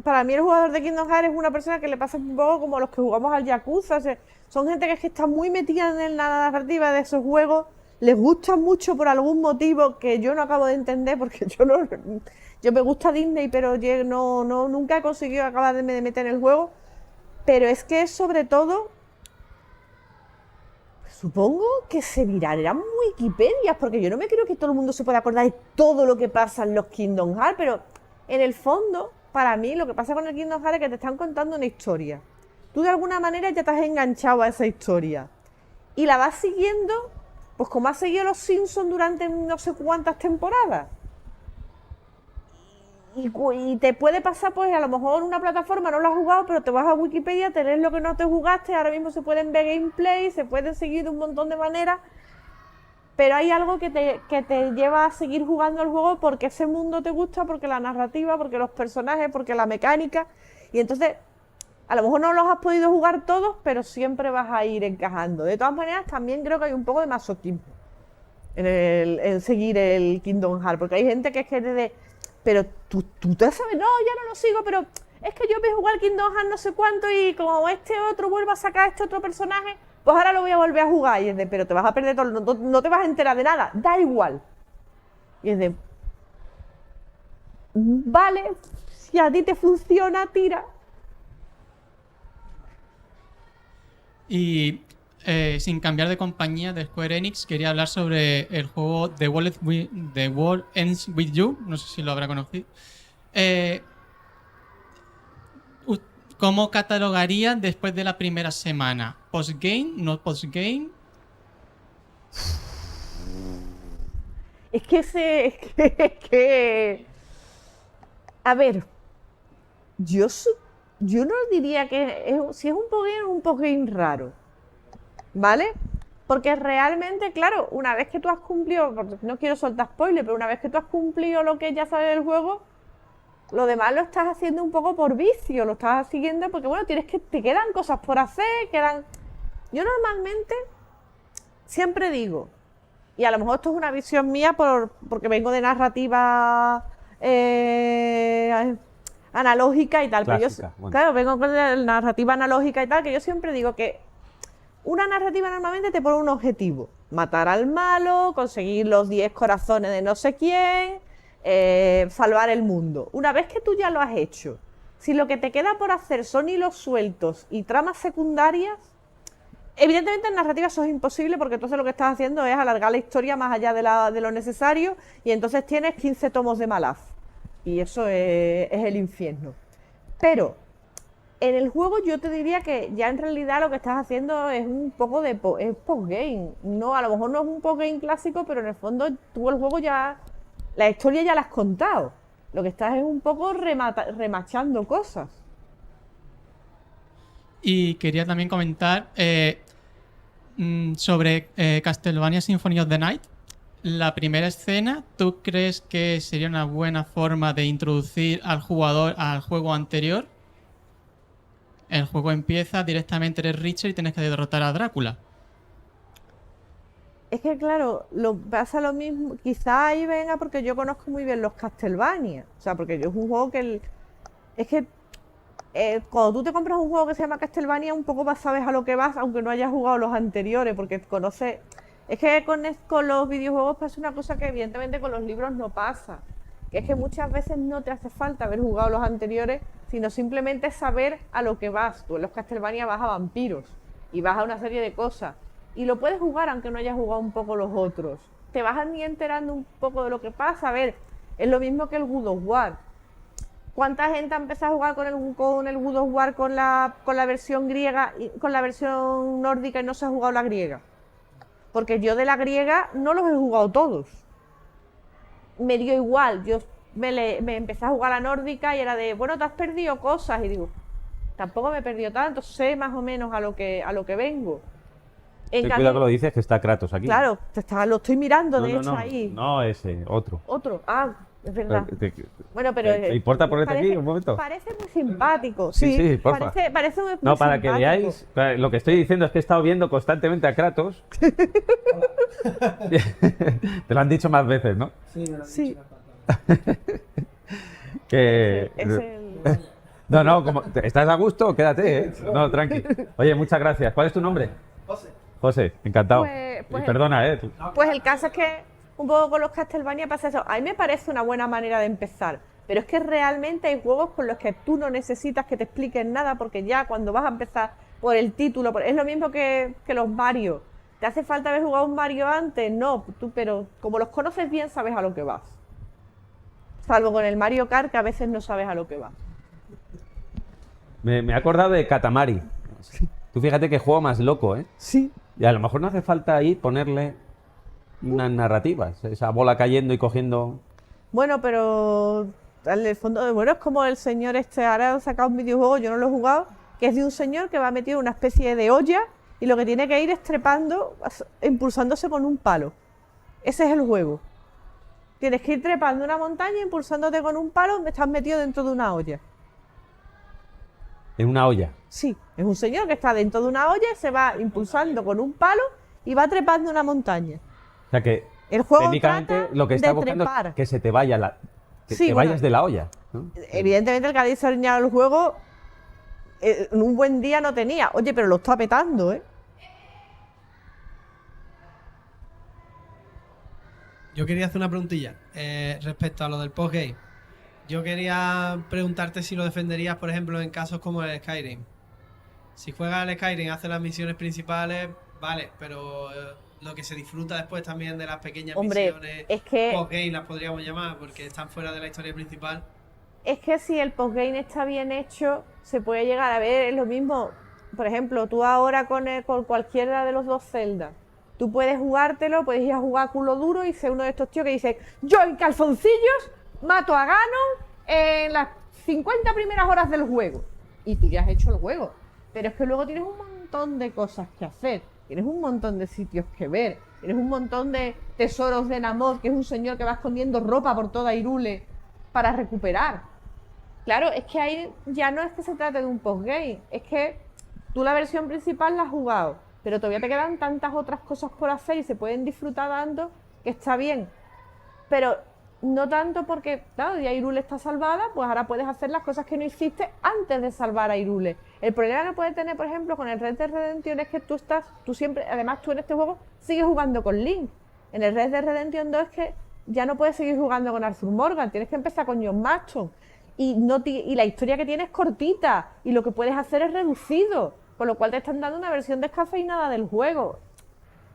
Speaker 2: para mí el jugador de Kingdom Hearts es una persona que le pasa un poco como los que jugamos al Yakuza. O sea, son gente que es que está muy metida en la narrativa de esos juegos, les gusta mucho por algún motivo que yo no acabo de entender, porque yo me gusta Disney, pero yo nunca he conseguido acabar de meter en el juego. Pero es que sobre todo, supongo que se virarán Wikipedias, porque yo no me creo que todo el mundo se pueda acordar de todo lo que pasa en los Kingdom Hearts, pero en el fondo, para mí, lo que pasa con el Kingdom Hearts es que te están contando una historia. Tú de alguna manera ya te has enganchado a esa historia y la vas siguiendo, pues como has seguido los Simpsons durante no sé cuántas temporadas. Y te puede pasar, pues a lo mejor una plataforma no lo has jugado, pero te vas a Wikipedia, te lees lo que no te jugaste. Ahora mismo se pueden ver gameplay, se pueden seguir de un montón de maneras, pero hay algo que te lleva a seguir jugando el juego porque ese mundo te gusta, porque la narrativa, porque los personajes, porque la mecánica. Y entonces, a lo mejor no los has podido jugar todos, pero siempre vas a ir encajando. De todas maneras, también creo que hay un poco de masoquismo en seguir el Kingdom Hearts, porque hay gente que es que desde... Pero tú te sabes, no, ya no lo sigo, pero es que yo voy a jugar Kingdom Hearts no sé cuánto y como este otro vuelva a sacar este otro personaje, pues ahora lo voy a volver a jugar. Y es de, pero te vas a perder todo, no te vas a enterar de nada, da igual. Y es de, vale, si a ti te funciona, tira.
Speaker 4: Y sin cambiar de compañía de Square Enix, quería hablar sobre el juego The World Ends With You. No sé si lo habrá conocido. ¿Cómo catalogaría después de la primera semana? ¿Postgame? ¿No postgame?
Speaker 2: Es que a ver, yo no diría que si es un postgame raro, ¿vale? Porque realmente, claro, una vez que tú has cumplido, porque no quiero soltar spoiler, pero una vez que tú has cumplido lo que ya sabes del juego, lo demás lo estás haciendo un poco por vicio, lo estás siguiendo porque, bueno, te quedan cosas por hacer, Yo normalmente siempre digo, y a lo mejor esto es una visión mía porque vengo de narrativa analógica y tal,
Speaker 1: Clásica,
Speaker 2: pero
Speaker 1: bueno.
Speaker 2: claro, vengo con la narrativa analógica y tal, que yo siempre digo que una narrativa normalmente te pone un objetivo: matar al malo, conseguir los 10 corazones de no sé quién, salvar el mundo. Una vez que tú ya lo has hecho, si lo que te queda por hacer son hilos sueltos y tramas secundarias, Evidentemente en narrativa eso es imposible porque entonces lo que estás haciendo es alargar la historia más allá de lo necesario y entonces tienes 15 tomos de Malaz y eso es el infierno. Pero en el juego yo te diría que ya en realidad lo que estás haciendo es un poco de postgame. No, a lo mejor no es un postgame clásico, pero en el fondo tú el juego ya, la historia ya la has contado. Lo que estás es un poco remachando cosas.
Speaker 4: Y quería también comentar sobre Castlevania Symphony of the Night. La primera escena, ¿tú crees que sería una buena forma de introducir al jugador al juego anterior? El juego empieza directamente, eres Richard y tienes que derrotar a Drácula.
Speaker 2: Es que claro, pasa lo mismo, quizá ahí venga porque yo conozco muy bien los Castlevania, o sea, porque yo es un juego que es que cuando tú te compras un juego que se llama Castlevania, un poco sabes a lo que vas, aunque no hayas jugado los anteriores, porque conoces. Es que con los videojuegos pasa una cosa que evidentemente con los libros no pasa, que es que muchas veces no te hace falta haber jugado los anteriores, sino simplemente saber a lo que vas. Tú en los Castlevania vas a vampiros y vas a una serie de cosas. Y lo puedes jugar aunque no hayas jugado un poco los otros. Te vas a ir enterando un poco de lo que pasa. A ver, es lo mismo que el God of War. ¿Cuánta gente ha empezado a jugar con el God of War con la versión griega y con la versión nórdica y no se ha jugado la griega? Porque yo de la griega no los he jugado todos. Me dio igual. Yo me empecé a jugar la nórdica y era de, bueno, te has perdido cosas. Y digo, tampoco me he perdido tanto, sé más o menos a lo que vengo.
Speaker 1: Ten cuidado que lo dices, que está Kratos aquí.
Speaker 2: Claro, lo estoy mirando, de hecho,
Speaker 1: no,
Speaker 2: ahí.
Speaker 1: No, ese, otro.
Speaker 2: Otro, es verdad. Bueno, pero...
Speaker 1: ¿Te importa ponerte aquí un momento?
Speaker 2: Parece muy simpático,
Speaker 1: Sí, porfa.
Speaker 2: Parece muy
Speaker 1: No, para
Speaker 2: simpático.
Speaker 1: que veáis, lo que estoy diciendo es que he estado viendo constantemente a Kratos. Te lo han dicho más veces, ¿no?
Speaker 3: Sí, me lo han
Speaker 2: Sí.
Speaker 3: dicho las patas.
Speaker 1: Que...
Speaker 2: Es el...
Speaker 1: No, ¿estás a gusto? Quédate, ¿eh? No, tranqui. Oye, muchas gracias. ¿Cuál es tu nombre?
Speaker 3: José.
Speaker 1: José, encantado.
Speaker 2: Pues
Speaker 1: Y perdona, ¿eh?
Speaker 2: Pues el caso es que un poco con los Castlevania pasa eso. A mí me parece una buena manera de empezar, pero es que realmente hay juegos con los que tú no necesitas que te expliquen nada, porque ya cuando vas a empezar por el título, es lo mismo que los Mario. ¿Te hace falta haber jugado un Mario antes? No, pero como los conoces bien sabes a lo que vas. Salvo con el Mario Kart, que a veces no sabes a lo que vas.
Speaker 1: Me he acordado de Katamari. Tú fíjate qué juego más loco, ¿eh?
Speaker 2: Sí.
Speaker 1: Y a lo mejor no hace falta ahí ponerle unas narrativas, esa bola cayendo y cogiendo...
Speaker 2: Bueno, pero en el fondo, bueno, es como el señor ahora ha sacado un videojuego, yo no lo he jugado, que es de un señor que va metido en una especie de olla y lo que tiene que ir es trepando, impulsándose con un palo. Ese es el juego. Tienes que ir trepando una montaña, impulsándote con un palo, estás metido dentro de una olla.
Speaker 1: En una olla.
Speaker 2: Sí, es un señor que está dentro de una olla, se va impulsando con un palo y va trepando una montaña.
Speaker 1: O sea que
Speaker 2: El juego
Speaker 1: técnicamente
Speaker 2: trata
Speaker 1: lo que está
Speaker 2: de
Speaker 1: buscando
Speaker 2: trepar.
Speaker 1: es que se te vaya que
Speaker 2: Sí,
Speaker 1: te
Speaker 2: bueno.
Speaker 1: vayas de la olla, ¿no?
Speaker 2: Evidentemente el que ha diseñado el juego en un buen día no tenía. Oye, pero lo está petando, ¿eh?
Speaker 3: Yo quería hacer una preguntilla respecto a lo del postgame. Yo quería preguntarte si lo defenderías, por ejemplo, en casos como el Skyrim. Si juegas al Skyrim, haces las misiones principales, vale, pero lo que se disfruta después también de las pequeñas
Speaker 2: Hombre,
Speaker 3: misiones
Speaker 2: es que-
Speaker 3: postgame, las podríamos llamar, porque están fuera de la historia principal.
Speaker 2: Es que si el postgame está bien hecho, se puede llegar a ver, es lo mismo. Por ejemplo, tú ahora con cualquiera de los dos Zelda, tú puedes jugártelo, puedes ir a jugar culo duro y ser uno de estos tíos que dicen, yo en calzoncillos mato a Ganon en las 50 primeras horas del juego. Y tú ya has hecho el juego. Pero es que luego tienes un montón de cosas que hacer, tienes un montón de sitios que ver, tienes un montón de tesoros de Namor, que es un señor que va escondiendo ropa por toda Hyrule para recuperar. Claro, es que ahí ya no es que se trate de un postgame, es que tú la versión principal la has jugado, pero todavía te quedan tantas otras cosas por hacer y se pueden disfrutar dando, que está bien. Pero no tanto porque, claro, ya Hyrule está salvada, pues ahora puedes hacer las cosas que no hiciste antes de salvar a Hyrule. El problema que puedes tener, por ejemplo, con el Red Dead Redemption es que tú siempre, además tú en este juego sigues jugando con Link. En el Red Dead Redemption 2 es que ya no puedes seguir jugando con Arthur Morgan, tienes que empezar con John Marston. Y la historia que tienes es cortita y lo que puedes hacer es reducido. con lo cual te están dando una versión descafeinada del juego.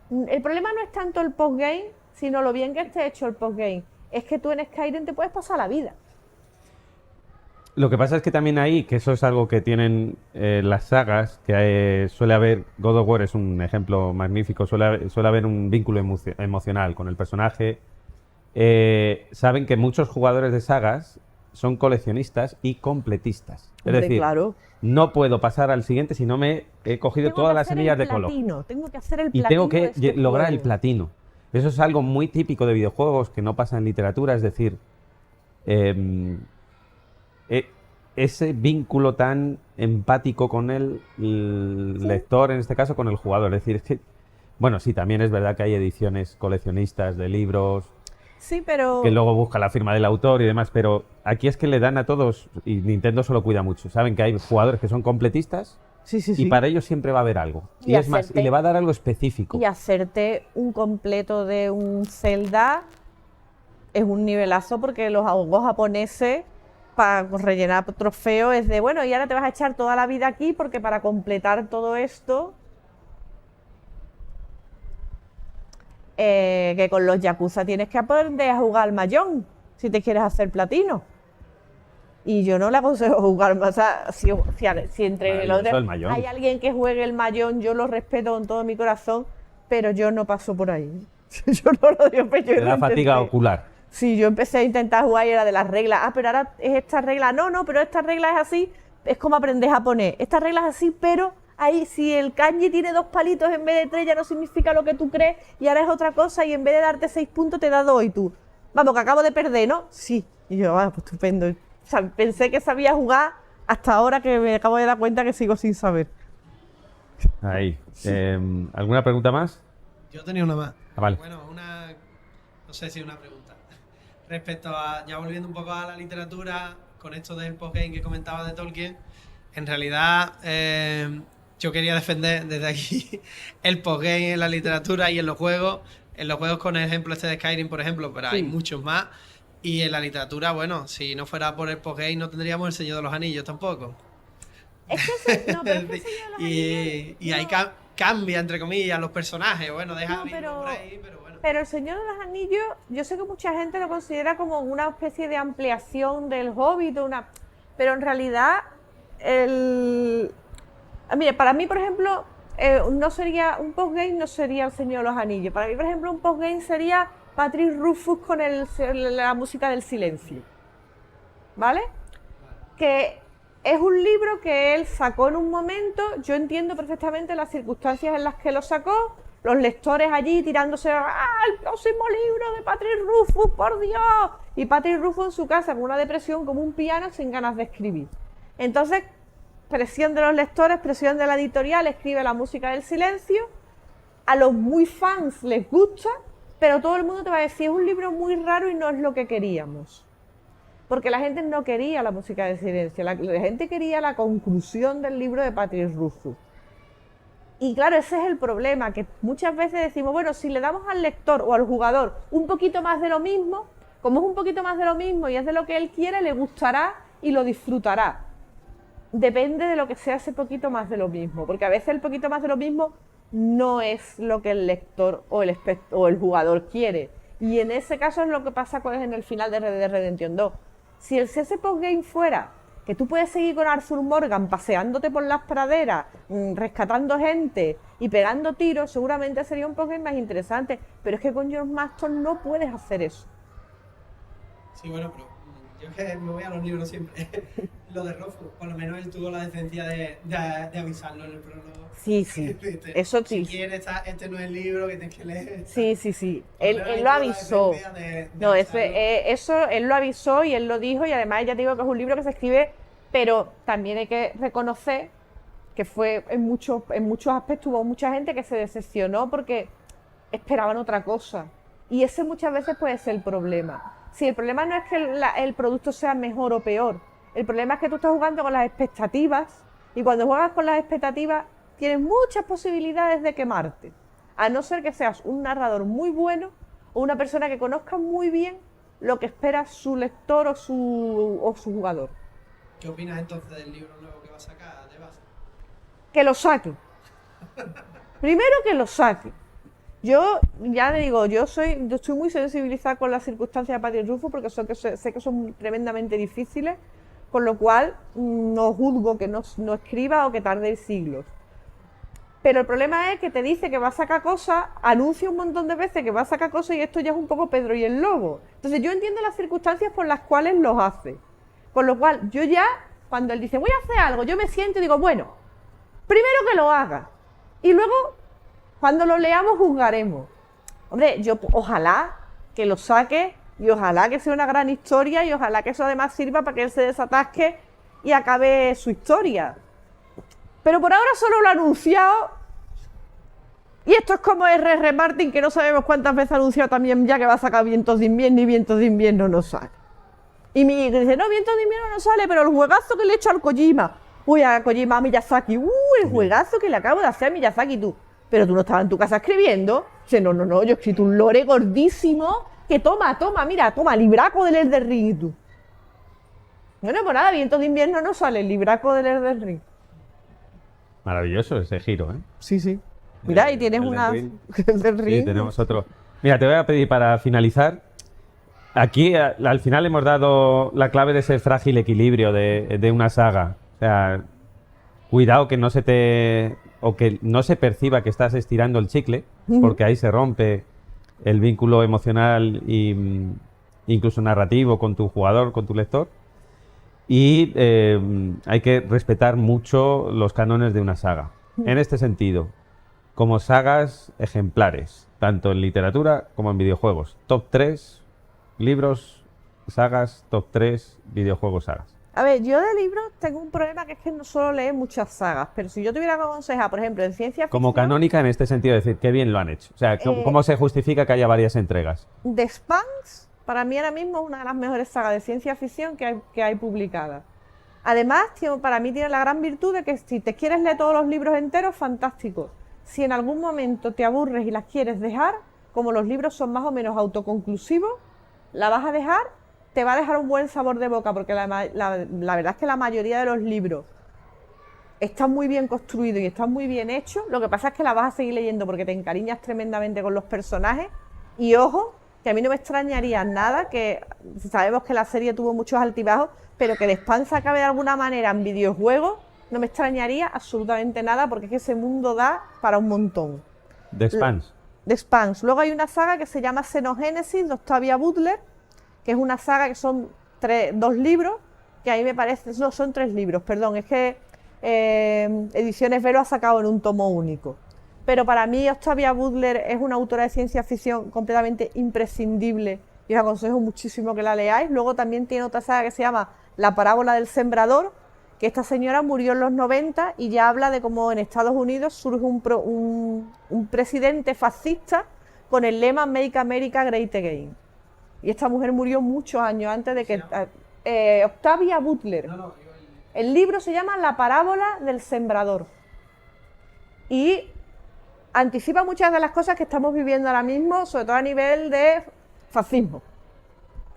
Speaker 2: El problema no es tanto el postgame, sino lo bien que esté hecho el postgame. Es que tú en Skyrim te puedes pasar la vida.
Speaker 1: Lo que pasa es que también ahí, que eso es algo que tienen las sagas, que suele haber, God of War es un ejemplo magnífico, suele haber un vínculo emocional con el personaje. Saben que muchos jugadores de sagas son coleccionistas y completistas.
Speaker 2: Hombre,
Speaker 1: Es decir,
Speaker 2: claro.
Speaker 1: no puedo pasar al siguiente si no me he cogido
Speaker 2: Tengo
Speaker 1: todas
Speaker 2: que
Speaker 1: las
Speaker 2: hacer
Speaker 1: semillas
Speaker 2: el
Speaker 1: de color.
Speaker 2: platino, tengo que hacer el
Speaker 1: Y
Speaker 2: platino
Speaker 1: tengo que
Speaker 2: de este
Speaker 1: lograr el
Speaker 2: juego.
Speaker 1: platino. Eso es algo muy típico de videojuegos que no pasa en literatura, es decir, ese vínculo tan empático con el lector, en este caso con el jugador. Es decir, es que, bueno, sí, también es verdad que hay ediciones coleccionistas de libros
Speaker 2: Sí, pero...
Speaker 1: que luego busca la firma del autor y demás, pero aquí es que le dan a todos, y Nintendo se lo cuida mucho, saben que hay jugadores que son completistas
Speaker 2: Sí, sí,
Speaker 1: y
Speaker 2: sí.
Speaker 1: para ellos siempre va a haber algo.
Speaker 2: Y
Speaker 1: Y es más,
Speaker 2: hacerte-
Speaker 1: y le va a dar algo específico.
Speaker 2: Y hacerte un completo de un Zelda es un nivelazo porque los juegos japoneses para rellenar trofeos es de, bueno, y ahora te vas a echar toda la vida aquí porque para completar todo esto, que con los Yakuza tienes que aprender a jugar al mahjong si te quieres hacer platino. Y yo no le aconsejo jugar más. O sea, si entre los
Speaker 1: Maravilloso el mahjong.
Speaker 2: hay alguien que juegue el mahjong, yo lo respeto con todo mi corazón, pero yo no paso por ahí. Yo no lo digo, pero yo
Speaker 1: Te
Speaker 2: lo
Speaker 1: da fatiga
Speaker 2: intenté.
Speaker 1: ocular.
Speaker 2: Sí, yo empecé a intentar jugar y era de las reglas. Ah, pero ahora es esta regla. No, no, pero esta regla es así. Es como aprender japonés. Esta regla es así, pero ahí si el kanji tiene 2 palitos en vez de 3 ya no significa lo que tú crees y ahora es otra cosa y en vez de darte 6 puntos te da 2 y tú. Vamos, que acabo de perder, ¿no? Sí. Y yo, pues estupendo. O sea, pensé que sabía jugar hasta ahora que me acabo de dar cuenta que sigo sin saber.
Speaker 1: Ahí. ¿Alguna pregunta más?
Speaker 3: Yo tenía una más.
Speaker 1: Ah, vale.
Speaker 3: Bueno, no sé si una pregunta. Respecto a, ya volviendo un poco a la literatura, con esto del postgame que comentaba de Tolkien, en realidad yo quería defender desde aquí el postgame en la literatura y en los juegos. En los juegos con el ejemplo este de Skyrim, por ejemplo, pero hay muchos más. Y en la literatura, bueno, si no fuera por el postgame no tendríamos el Señor de los Anillos tampoco.
Speaker 2: Es que no, pero es que el Señor de los Anillos,
Speaker 3: Y ahí cambia, entre comillas, los personajes. Bueno, deja
Speaker 2: No,
Speaker 3: vivo
Speaker 2: pero-
Speaker 3: por ahí, pero bueno.
Speaker 2: Pero el Señor de los Anillos, yo sé que mucha gente lo considera como una especie de ampliación del Hobbit, pero en realidad, mire, para mí, por ejemplo, no sería un postgame, no sería el Señor de los Anillos. Para mí, por ejemplo, un postgame sería Patrick Rufus con la música del silencio, ¿vale? Que es un libro que él sacó en un momento, yo entiendo perfectamente las circunstancias en las que lo sacó, los lectores allí tirándose, el próximo libro de Patrick Rufus, por Dios, y Patrick Rufus en su casa con una depresión como un piano sin ganas de escribir. Entonces, presión de los lectores, presión de la editorial, escribe la música del silencio, a los muy fans les gusta, pero todo el mundo te va a decir, es un libro muy raro y no es lo que queríamos. Porque la gente no quería la música del silencio, la gente quería la conclusión del libro de Patrick Rufus. Y claro, ese es el problema, que muchas veces decimos, bueno, si le damos al lector o al jugador un poquito más de lo mismo, como es un poquito más de lo mismo y es de lo que él quiere, le gustará y lo disfrutará. Depende de lo que sea ese poquito más de lo mismo, porque a veces el poquito más de lo mismo no es lo que el lector o el jugador quiere. Y en ese caso es lo que pasa en el final de Red Dead Redemption 2. Si ese postgame fuera que tú puedes seguir con Arthur Morgan paseándote por las praderas, rescatando gente y pegando tiros, seguramente sería un postgame más interesante. Pero es que con George Maston no puedes hacer eso.
Speaker 3: Sí, bueno, pero yo que me voy a los libros siempre. Lo de Rufus, por lo menos él tuvo la decencia de avisarlo en el prólogo.
Speaker 2: Sí, sí. Eso sí.
Speaker 3: Si quieres, este no es el libro que tienes que leer.
Speaker 2: Sí, sí, sí.
Speaker 3: Por
Speaker 2: Él
Speaker 3: menos
Speaker 2: lo
Speaker 3: tuvo la
Speaker 2: avisó.
Speaker 3: decencia de
Speaker 2: No,
Speaker 3: avisarlo.
Speaker 2: eso él lo avisó y él lo dijo, y además ya te digo que es un libro que se escribe, pero también hay que reconocer que fue en muchos aspectos hubo mucha gente que se decepcionó porque esperaban otra cosa. Y ese muchas veces puede ser el problema. Si el problema no es que el producto sea mejor o peor, el problema es que tú estás jugando con las expectativas y cuando juegas con las expectativas tienes muchas posibilidades de quemarte. A no ser que seas un narrador muy bueno o una persona que conozca muy bien lo que espera su lector o su jugador.
Speaker 3: ¿Qué opinas entonces del libro nuevo que va a sacar de base?
Speaker 2: que lo saque. Primero que lo saque. Yo ya le digo, yo estoy muy sensibilizada con las circunstancias de Patty Rufus porque sé que son tremendamente difíciles, con lo cual no juzgo que no escriba o que tarde siglos. Pero el problema es que te dice que va a sacar cosas, anuncia un montón de veces que va a sacar cosas y esto ya es un poco Pedro y el Lobo. Entonces yo entiendo las circunstancias por las cuales los hace. Con lo cual yo ya, cuando él dice voy a hacer algo, yo me siento y digo, bueno, primero que lo haga y luego cuando lo leamos juzgaremos. Hombre, yo ojalá que lo saque y ojalá que sea una gran historia y ojalá que eso además sirva para que él se desatasque y acabe su historia. Pero por ahora solo lo ha anunciado. Y esto es como R.R. Martin, que no sabemos cuántas veces ha anunciado también ya que va a sacar Vientos de Invierno y Vientos de Invierno no sale. Y mi dice, no, Vientos de Invierno no sale, pero el juegazo que le he hecho al Kojima. Uy, a Kojima, a Miyazaki. El juegazo que le acabo de hacer a Miyazaki tú. Pero tú no estabas en tu casa escribiendo. Dice, no, yo he escrito un lore gordísimo que toma, mira, libraco del Elden Ring y tú. Bueno, pues nada, Vientos de Invierno no sale, el libraco del Elden Ring.
Speaker 1: Maravilloso ese giro, ¿eh?
Speaker 2: Sí. Mira, y tienes
Speaker 1: Elden
Speaker 2: una
Speaker 1: Ring.
Speaker 2: Elden Ring.
Speaker 1: Sí, tenemos otro. Mira, te voy a pedir para finalizar. Aquí al final hemos dado la clave de ese frágil equilibrio de una saga. O sea, cuidado que no se te... o que no se perciba que estás estirando el chicle, porque ahí se rompe el vínculo emocional e incluso narrativo con tu jugador, con tu lector. Y hay que respetar mucho los cánones de una saga. En este sentido, como sagas ejemplares, tanto en literatura como en videojuegos. Top 3 libros, sagas, top 3 videojuegos, sagas.
Speaker 2: A ver, yo de libros tengo un problema que es que no suelo leer muchas sagas, pero si yo tuviera que aconsejar, por ejemplo, en ciencia ficción...
Speaker 1: Como canónica en este sentido, decir, qué bien lo han hecho. O sea, ¿cómo se justifica que haya varias entregas?
Speaker 2: The Expanse, para mí ahora mismo es una de las mejores sagas de ciencia ficción que hay publicadas. Además, para mí tiene la gran virtud de que si te quieres leer todos los libros enteros, fantástico. Si en algún momento te aburres y las quieres dejar, como los libros son más o menos autoconclusivos, la vas a dejar, te va a dejar un buen sabor de boca, porque la verdad es que la mayoría de los libros están muy bien construidos y están muy bien hechos. Lo que pasa es que la vas a seguir leyendo porque te encariñas tremendamente con los personajes. Y ojo, que a mí no me extrañaría nada, que sabemos que la serie tuvo muchos altibajos, pero que The Expanse acabe de alguna manera en videojuegos, no me extrañaría absolutamente nada, porque es que ese mundo da para un montón.
Speaker 1: The Expanse.
Speaker 2: The Expanse. Luego hay una saga que se llama Xenogénesis de Octavia Butler, que es una saga que son 2 libros, que a mí me parece, no, son 3 libros, perdón, es que Ediciones Vero ha sacado en un tomo único. Pero para mí Octavia Butler es una autora de ciencia ficción completamente imprescindible y os aconsejo muchísimo que la leáis. Luego también tiene otra saga que se llama La parábola del sembrador, que esta señora murió en los 90 y ya habla de cómo en Estados Unidos surge un presidente fascista con el lema Make America Great Again. Y esta mujer murió muchos años antes de que... Octavia Butler. El libro se llama La parábola del sembrador. Y anticipa muchas de las cosas que estamos viviendo ahora mismo, sobre todo a nivel de fascismo.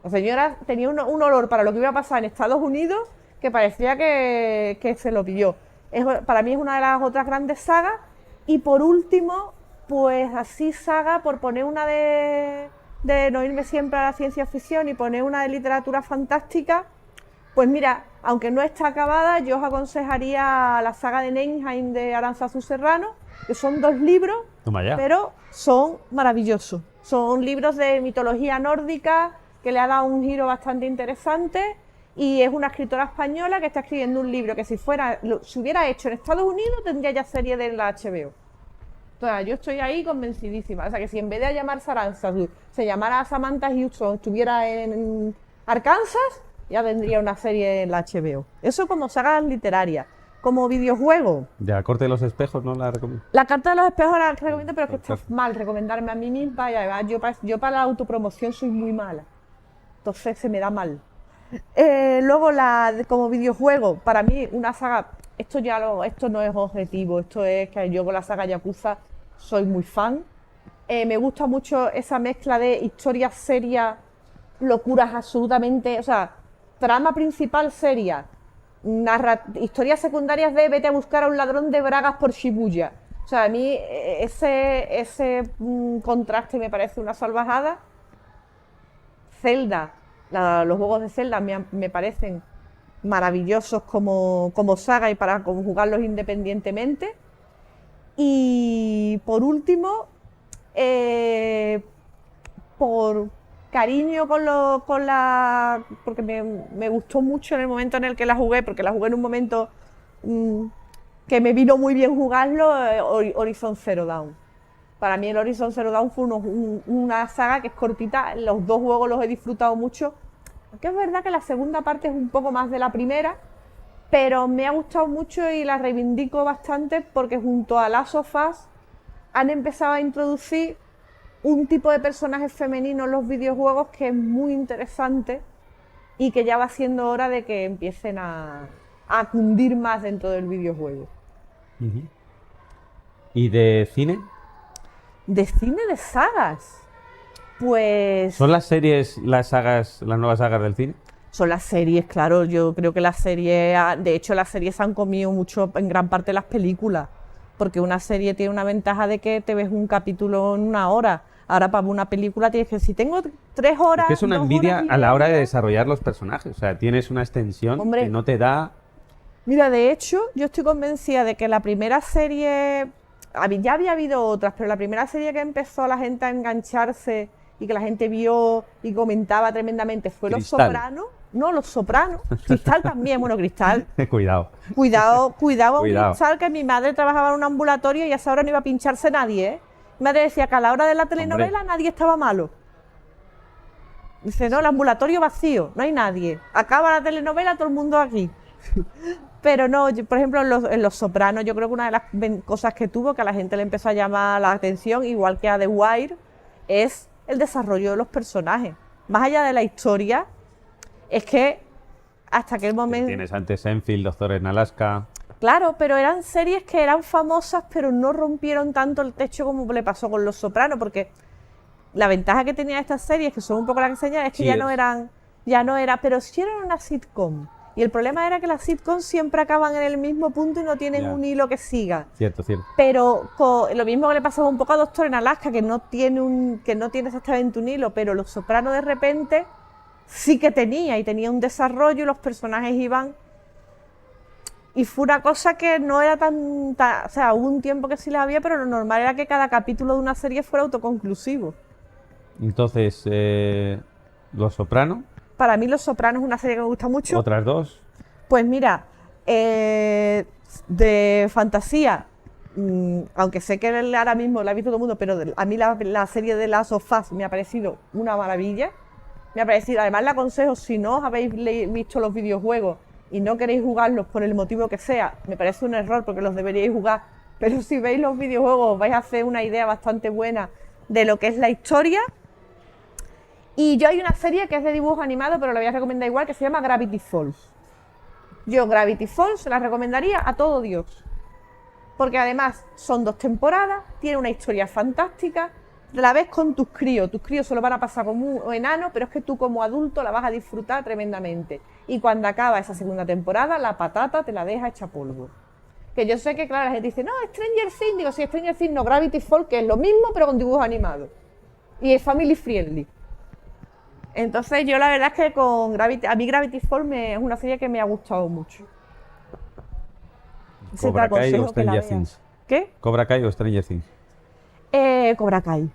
Speaker 2: La señora tenía un olor para lo que iba a pasar en Estados Unidos que parecía que se lo pilló. Para mí es una de las otras grandes sagas. Y por último, pues así saga, por poner una de no irme siempre a la ciencia ficción y poner una de literatura fantástica, pues mira, aunque no está acabada, yo os aconsejaría la saga de Neinheim de Arantzazu Serrano, que son 2 libros, pero son maravillosos. Son libros de mitología nórdica que le ha dado un giro bastante interesante y es una escritora española que está escribiendo un libro que si hubiera hecho en Estados Unidos tendría ya serie de la HBO. Entonces, yo estoy ahí convencidísima. O sea, que si en vez de llamarse Arantzazu se llamara Samantha Hudson, estuviera en Arkansas, ya vendría una serie en la HBO. Eso como sagas literarias. Como videojuego.
Speaker 1: De La Corte de los Espejos no la recomiendo.
Speaker 2: La Carta de los Espejos la recomiendo, pero es que está mal recomendarme a mí misma y además yo para la autopromoción soy muy mala. Entonces se me da mal. Luego como videojuego, para mí una saga, esto no es objetivo, esto es que yo con la saga Yakuza soy muy fan. Me gusta mucho esa mezcla de historias serias, locuras absolutamente, o sea, trama principal seria, historias secundarias de vete a buscar a un ladrón de bragas por Shibuya. O sea, a mí ese contraste me parece una salvajada. Zelda, los juegos de Zelda me parecen maravillosos como saga y para jugarlos independientemente. Y por último, por cariño porque me gustó mucho en el momento en el que la jugué, porque la jugué en un momento que me vino muy bien jugarlo, Horizon Zero Dawn. Para mí el Horizon Zero Dawn fue una saga que es cortita, los dos juegos los he disfrutado mucho, aunque es verdad que la segunda parte es un poco más de la primera, pero me ha gustado mucho y la reivindico bastante porque junto a Last of Us han empezado a introducir un tipo de personajes femeninos en los videojuegos que es muy interesante y que ya va siendo hora de que empiecen a cundir más dentro del videojuego.
Speaker 1: ¿Y de cine?
Speaker 2: De cine de sagas, pues...
Speaker 1: ¿Son las series, las sagas, las nuevas sagas del cine?
Speaker 2: Son las series, claro. Yo creo que las series, de hecho las series han comido mucho en gran parte las películas, porque una serie tiene una ventaja de que te ves un capítulo en 1 hora. Ahora para una película tienes que, si tengo 3 horas...
Speaker 1: Es que es una
Speaker 2: 2
Speaker 1: envidia
Speaker 2: horas y
Speaker 1: a la hora de
Speaker 2: media.
Speaker 1: desarrollar los personajes. O sea, tienes una extensión
Speaker 2: Hombre.
Speaker 1: que no te da...
Speaker 2: Mira, de hecho, yo estoy convencida de que la primera serie, ya había habido otras, pero la primera serie que empezó a la gente a engancharse y que la gente vio y comentaba tremendamente fue Los
Speaker 1: Cristal.
Speaker 2: Sopranos. No, Los Sopranos. Cristal también, bueno, Cristal.
Speaker 1: Cuidado.
Speaker 2: Cuidado,
Speaker 1: Cuidado.
Speaker 2: Cristal, que mi madre trabajaba en un ambulatorio y a esa hora no iba a pincharse nadie, ¿eh? Mi madre decía que a la hora de la telenovela nadie estaba malo. Dice, no, el ambulatorio vacío, no hay nadie. Acaba la telenovela, todo el mundo aquí. Pero no, por ejemplo, en Los Sopranos, yo creo que una de las cosas que tuvo, que a la gente le empezó a llamar la atención, igual que a The Wire, es el desarrollo de los personajes. Más allá de la historia, es que hasta aquel momento...
Speaker 1: Tienes antes Enfield, Doctor en Alaska...
Speaker 2: Claro, pero eran series que eran famosas, pero no rompieron tanto el techo como le pasó con Los Sopranos, porque la ventaja que tenía estas series, que son un poco las que señalan, es que
Speaker 1: Sí,
Speaker 2: pero sí eran una sitcom. Y el problema era que las sitcoms siempre acaban en el mismo punto y no tienen
Speaker 1: Ya.
Speaker 2: un hilo que siga.
Speaker 1: Cierto.
Speaker 2: Pero lo mismo que le pasaba un poco a Doctor en Alaska, que no tiene exactamente un hilo, pero Los Sopranos de repente sí que tenía un desarrollo y los personajes iban... Y fue una cosa que no era o sea, hubo un tiempo que sí las había, pero lo normal era que cada capítulo de una serie fuera autoconclusivo.
Speaker 1: Entonces, Los Soprano,
Speaker 2: Para mí Los Sopranos es una serie que me gusta mucho.
Speaker 1: otras dos.
Speaker 2: Pues mira, de fantasía, aunque sé que ahora mismo la ha visto todo el mundo, pero a mí la serie de Last of Us me ha parecido una maravilla. Me ha parecido, además le aconsejo, si no os habéis visto los videojuegos y no queréis jugarlos por el motivo que sea, me parece un error porque los deberíais jugar, pero si veis los videojuegos os vais a hacer una idea bastante buena de lo que es la historia. Y yo hay una serie que es de dibujo animado, pero la voy a recomendar igual, que se llama Gravity Falls. Yo Gravity Falls se la recomendaría a todo Dios, porque además son 2 temporadas, tiene una historia fantástica, la ves con tus críos se lo van a pasar como un enano, pero es que tú como adulto la vas a disfrutar tremendamente. Y cuando acaba esa segunda temporada, la patata te la deja hecha polvo. Que yo sé que, claro, la gente dice, no, Stranger Things, digo, sí, Stranger Things, no, Gravity Falls, que es lo mismo, pero con dibujos animados. Y es family friendly. Entonces yo la verdad es que a mí Gravity Falls es una serie que me ha gustado mucho. Ese te
Speaker 1: Cobra Kai o
Speaker 2: aconsejo que la
Speaker 1: Stranger
Speaker 2: veas.
Speaker 1: Things.
Speaker 2: ¿Qué?
Speaker 1: Cobra Kai o Stranger Things.
Speaker 2: Cobra Kai.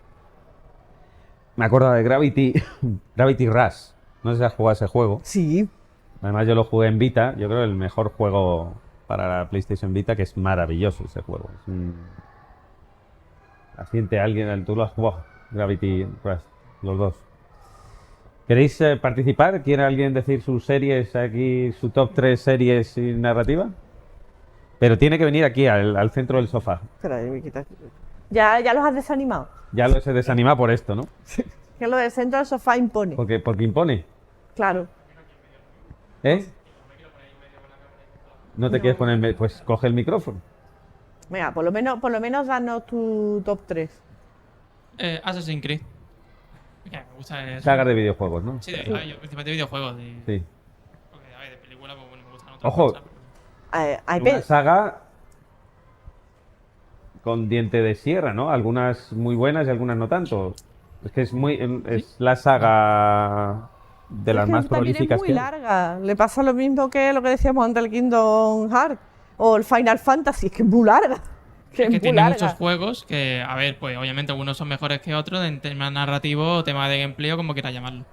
Speaker 1: Me acuerdo de Gravity Rush. No sé si has jugado ese juego.
Speaker 2: Sí.
Speaker 1: Además yo lo jugué en Vita. Yo creo el mejor juego para la PlayStation Vita, que es maravilloso ese juego. Asiente alguien, tú lo has jugado. Gravity Rush, los dos. ¿Queréis participar? ¿Quiere alguien decir sus series aquí, su top 3 series y narrativa? Pero tiene que venir aquí, al centro del sofá.
Speaker 2: Espera, me quitas. Ya los has desanimado.
Speaker 1: Ya lo se desanima por esto, ¿no?
Speaker 2: Que lo del centro del sofá impone.
Speaker 1: Porque impone.
Speaker 2: Claro.
Speaker 1: ¿Eh? ¿No te quieres poner? Pues coge el micrófono.
Speaker 2: Venga, por lo menos danos tu top 3.
Speaker 4: Assassin's Creed. Mira, me gusta eso.
Speaker 1: Sagas de videojuegos, ¿no?
Speaker 4: Sí, yo principalmente videojuegos.
Speaker 1: Sí.
Speaker 4: Porque, a ver, de película, pues bueno, me gustan
Speaker 1: Ojo,
Speaker 2: Hay
Speaker 1: una saga con diente de sierra, ¿no? Algunas muy buenas y algunas no tanto. Es que es la saga de las
Speaker 2: que
Speaker 1: más
Speaker 2: también es
Speaker 1: prolíficas
Speaker 2: muy
Speaker 1: que hay.
Speaker 2: larga. Le pasa lo mismo que lo que decíamos antes del Kingdom Hearts o el Final Fantasy, es que es muy larga. Que
Speaker 4: Es
Speaker 2: es
Speaker 4: que
Speaker 2: muy
Speaker 4: tiene
Speaker 2: larga.
Speaker 4: muchos juegos que, a ver, pues obviamente algunos son mejores que otros en tema narrativo o tema de gameplay o como quieras llamarlo.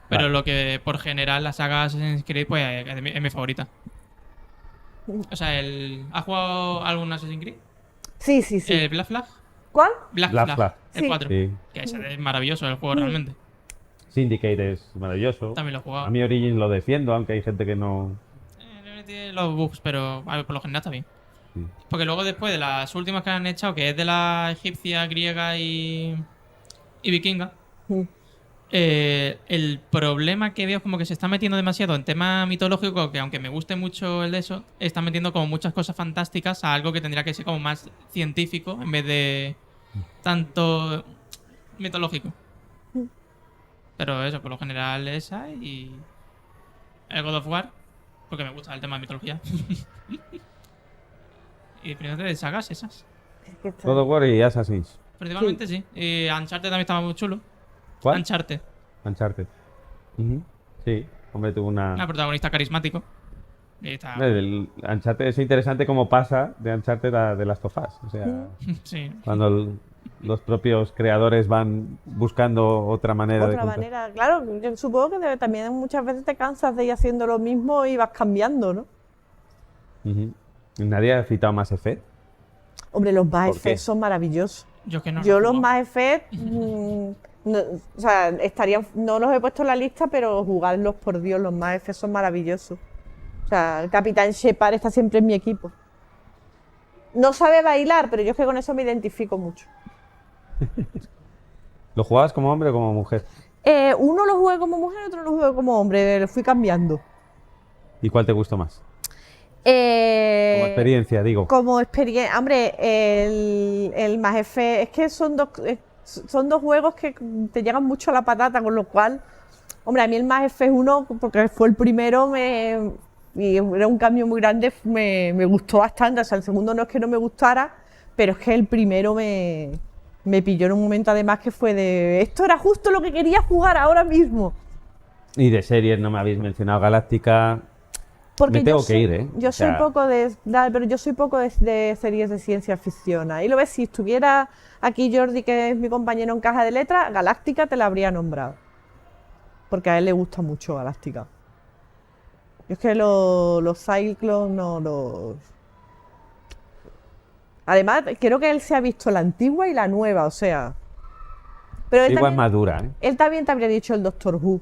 Speaker 4: Pero
Speaker 1: Vale.
Speaker 4: lo que por general la saga Assassin's Creed pues es mi favorita. O sea, ¿has jugado algún Assassin's Creed?
Speaker 2: Sí, sí, sí.
Speaker 4: ¿El Black Flag?
Speaker 2: ¿Cuál?
Speaker 4: Black
Speaker 1: Black
Speaker 4: Flag,
Speaker 1: Flag.
Speaker 4: el
Speaker 2: Sí.
Speaker 4: 4.
Speaker 1: Sí.
Speaker 4: Que ese es maravilloso el juego realmente.
Speaker 1: Syndicate es maravilloso.
Speaker 4: También lo he jugado.
Speaker 1: A mí Origins lo defiendo, aunque hay gente que no.
Speaker 4: Tiene los bugs, pero a ver, por lo general está bien.
Speaker 1: Sí.
Speaker 4: Porque luego después de las últimas que han echado, que es de la egipcia, griega y vikinga,
Speaker 2: Mm.
Speaker 4: el problema que veo es como que se está metiendo demasiado en tema mitológico, que aunque me guste mucho el de eso, está metiendo como muchas cosas fantásticas a algo que tendría que ser como más científico en vez de tanto mitológico. Pero eso, por lo general esa y el God of War, porque me gusta el tema de mitología. Y primero de sagas esas.
Speaker 2: Es que está-
Speaker 1: God of War y Assassin's.
Speaker 4: Principalmente sí. Y Uncharted también estaba muy chulo.
Speaker 1: ¿Cuál?
Speaker 4: Uncharted.
Speaker 1: Uncharted. Ujú. Sí, hombre, tuvo
Speaker 4: Un
Speaker 1: una.
Speaker 4: protagonista carismático. Y está.
Speaker 1: El Uncharted es interesante cómo pasa de Uncharted a The Last of Us. O sea,
Speaker 4: Sí.
Speaker 1: cuando los propios creadores van buscando otra manera de
Speaker 2: Otra
Speaker 1: contar.
Speaker 2: manera, claro, yo supongo que también muchas veces te cansas de ir haciendo lo mismo y vas cambiando, ¿no?
Speaker 1: Ujú. Nadie ha citado Mass Effect.
Speaker 2: Hombre, los Mass
Speaker 1: ¿Por qué?
Speaker 2: Effect son maravillosos.
Speaker 4: Yo es que no.
Speaker 2: Yo
Speaker 4: lo he
Speaker 2: los
Speaker 4: jugado.
Speaker 2: Mass Effect, o sea, estarían, no los he puesto en la lista, pero jugarlos, por Dios, los Mass Effect son maravillosos. O sea, el Capitán Shepard está siempre en mi equipo. No sabe bailar, pero yo es que con eso me identifico mucho.
Speaker 1: ¿Lo jugabas como hombre o como mujer?
Speaker 2: Uno lo jugué como mujer, otro lo jugué como hombre, lo fui cambiando.
Speaker 1: ¿Y cuál te gustó más? Como experiencia, digo.
Speaker 2: Como experiencia, hombre, el Mass Effect, es que son dos juegos que te llegan mucho a la patata, con lo cual, hombre, a mí el Mass Effect 1, porque fue el primero, y era un cambio muy grande, me gustó bastante. O sea, el segundo no es que no me gustara, pero es que el primero me pilló en un momento además que fue de, esto era justo lo que quería jugar ahora mismo.
Speaker 1: Y de series no me habéis mencionado Galáctica.
Speaker 2: Porque
Speaker 1: Me tengo
Speaker 2: yo
Speaker 1: que ir, ¿eh?
Speaker 2: Yo
Speaker 1: O
Speaker 2: soy
Speaker 1: sea-
Speaker 2: poco pero yo soy poco de series de ciencia ficción. Ahí lo ves, si estuviera aquí Jordi, que es mi compañero en Caja de Letras, Galáctica te la habría nombrado. Porque a él le gusta mucho Galáctica. Yo es que los Cyclones no los... Además, creo que él se ha visto la antigua y la nueva, o sea... Pero él
Speaker 1: Igual
Speaker 2: también,
Speaker 1: madura, ¿eh?
Speaker 2: él también te habría dicho el Doctor Who.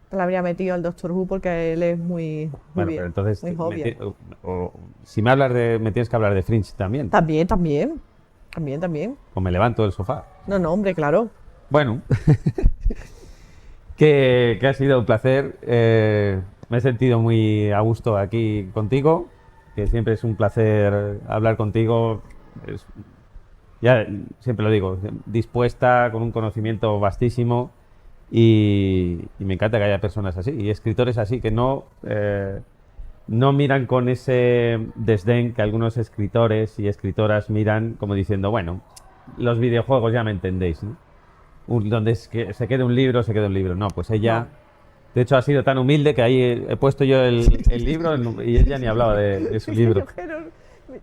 Speaker 2: Te lo habría metido el Doctor Who porque él es muy
Speaker 1: Bueno,
Speaker 2: bien,
Speaker 1: pero entonces
Speaker 2: muy joven.
Speaker 1: si me hablas me tienes que hablar de Fringe también.
Speaker 2: También, también. También, también.
Speaker 1: O me levanto del sofá.
Speaker 2: No, no, hombre, claro.
Speaker 1: Bueno, que ha sido un placer. Me he sentido muy a gusto aquí contigo. Que siempre es un placer hablar contigo. Ya siempre lo digo, dispuesta, con un conocimiento vastísimo. Y me encanta que haya personas así y escritores así que no miran con ese desdén que algunos escritores y escritoras miran como diciendo, bueno, los videojuegos ya me entendéis, ¿no? Donde es que se quede un libro, se quede un libro. No, pues ella,
Speaker 2: No.
Speaker 1: de hecho, ha sido tan humilde que ahí he puesto yo el libro y ella ni hablaba de su libro.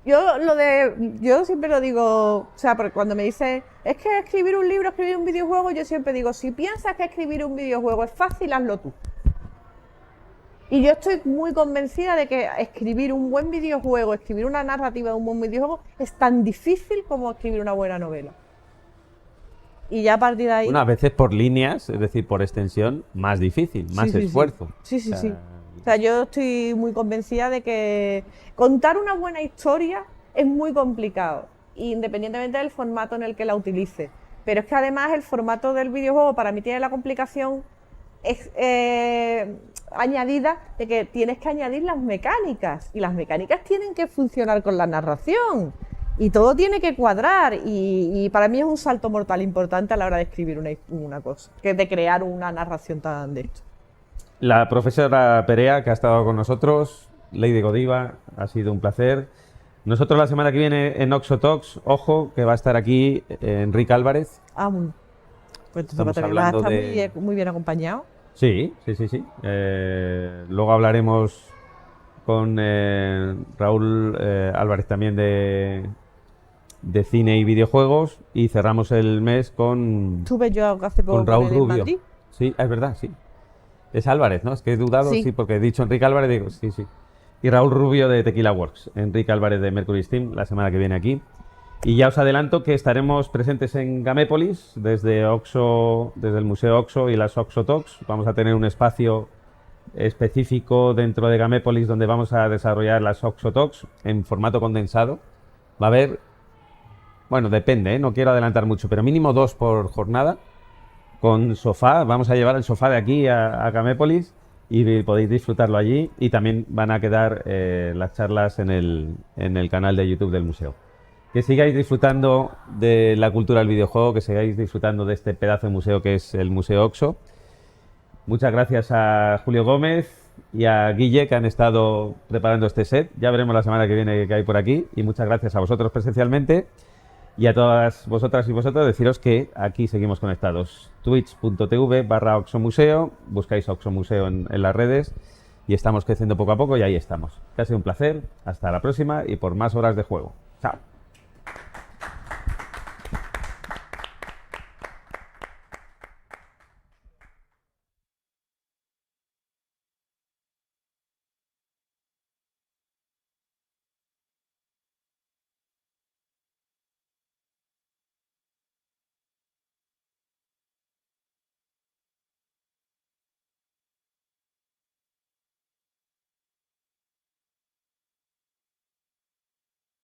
Speaker 2: Yo siempre lo digo, o sea, porque cuando me dicen, es que escribir un libro, escribir un videojuego, yo siempre digo, si piensas que escribir un videojuego es fácil, hazlo tú. Y yo estoy muy convencida de que escribir un buen videojuego, escribir una narrativa de un buen videojuego, es tan difícil como escribir una buena novela. Y ya a partir de ahí...
Speaker 1: Bueno, a veces por líneas, es decir, por extensión, más difícil, más
Speaker 2: Sí, sí, sí.
Speaker 1: esfuerzo.
Speaker 2: Sí, sí,
Speaker 1: O sea,
Speaker 2: sí. O sea, yo estoy muy convencida de que contar una buena historia es muy complicado, independientemente del formato en el que la utilice. Pero es que además el formato del videojuego para mí tiene la complicación añadida de que tienes que añadir las mecánicas, y las mecánicas tienen que funcionar con la narración. Y todo tiene que cuadrar, y para mí es un salto mortal importante a la hora de escribir una cosa, que de crear una narración tan de esto.
Speaker 1: La profesora Perea, que ha estado con nosotros, Lady Godiva, ha sido un placer. Nosotros la semana que viene en Oxo Talks, ojo, que va a estar aquí Enrique Álvarez.
Speaker 2: Ah, muy. Pues entonces
Speaker 1: Estamos
Speaker 2: vas a
Speaker 1: hablando
Speaker 2: estar
Speaker 1: de-
Speaker 2: muy bien acompañado.
Speaker 1: Sí. Luego hablaremos con Raúl Álvarez también de cine y videojuegos y cerramos el mes con
Speaker 2: Estuve yo hace poco
Speaker 1: con Raúl
Speaker 2: él en
Speaker 1: Rubio.
Speaker 2: Madrid.
Speaker 1: Sí, es verdad, sí. Es Álvarez, ¿no? Es que he dudado,
Speaker 2: Sí.
Speaker 1: sí, porque he dicho Enrique Álvarez, digo, sí. Y Raúl Rubio de Tequila Works. Enrique Álvarez de Mercury Steam, la semana que viene aquí. Y ya os adelanto que estaremos presentes en Gamépolis, desde el Museo Oxo y las Oxo Talks. Vamos a tener un espacio específico dentro de Gamépolis donde vamos a desarrollar las Oxo Talks en formato condensado. Va a haber, bueno, depende, no quiero adelantar mucho, pero mínimo 2 por jornada, con sofá. Vamos a llevar el sofá de aquí a Gamépolis y podéis disfrutarlo allí. Y también van a quedar las charlas en el canal de YouTube del museo. Que sigáis disfrutando de la cultura del videojuego, que sigáis disfrutando de este pedazo de museo que es el Museo Oxo. Muchas gracias a Julio Gómez y a Guille que han estado preparando este set. Ya veremos la semana que viene qué hay por aquí. Y muchas gracias a vosotros presencialmente. Y a todas vosotras y vosotros deciros que aquí seguimos conectados. Twitch.tv/OxoMuseo. Buscáis Oxo Museo en las redes. Y estamos creciendo poco a poco y ahí estamos. Que ha sido un placer. Hasta la próxima y por más horas de juego. Chao.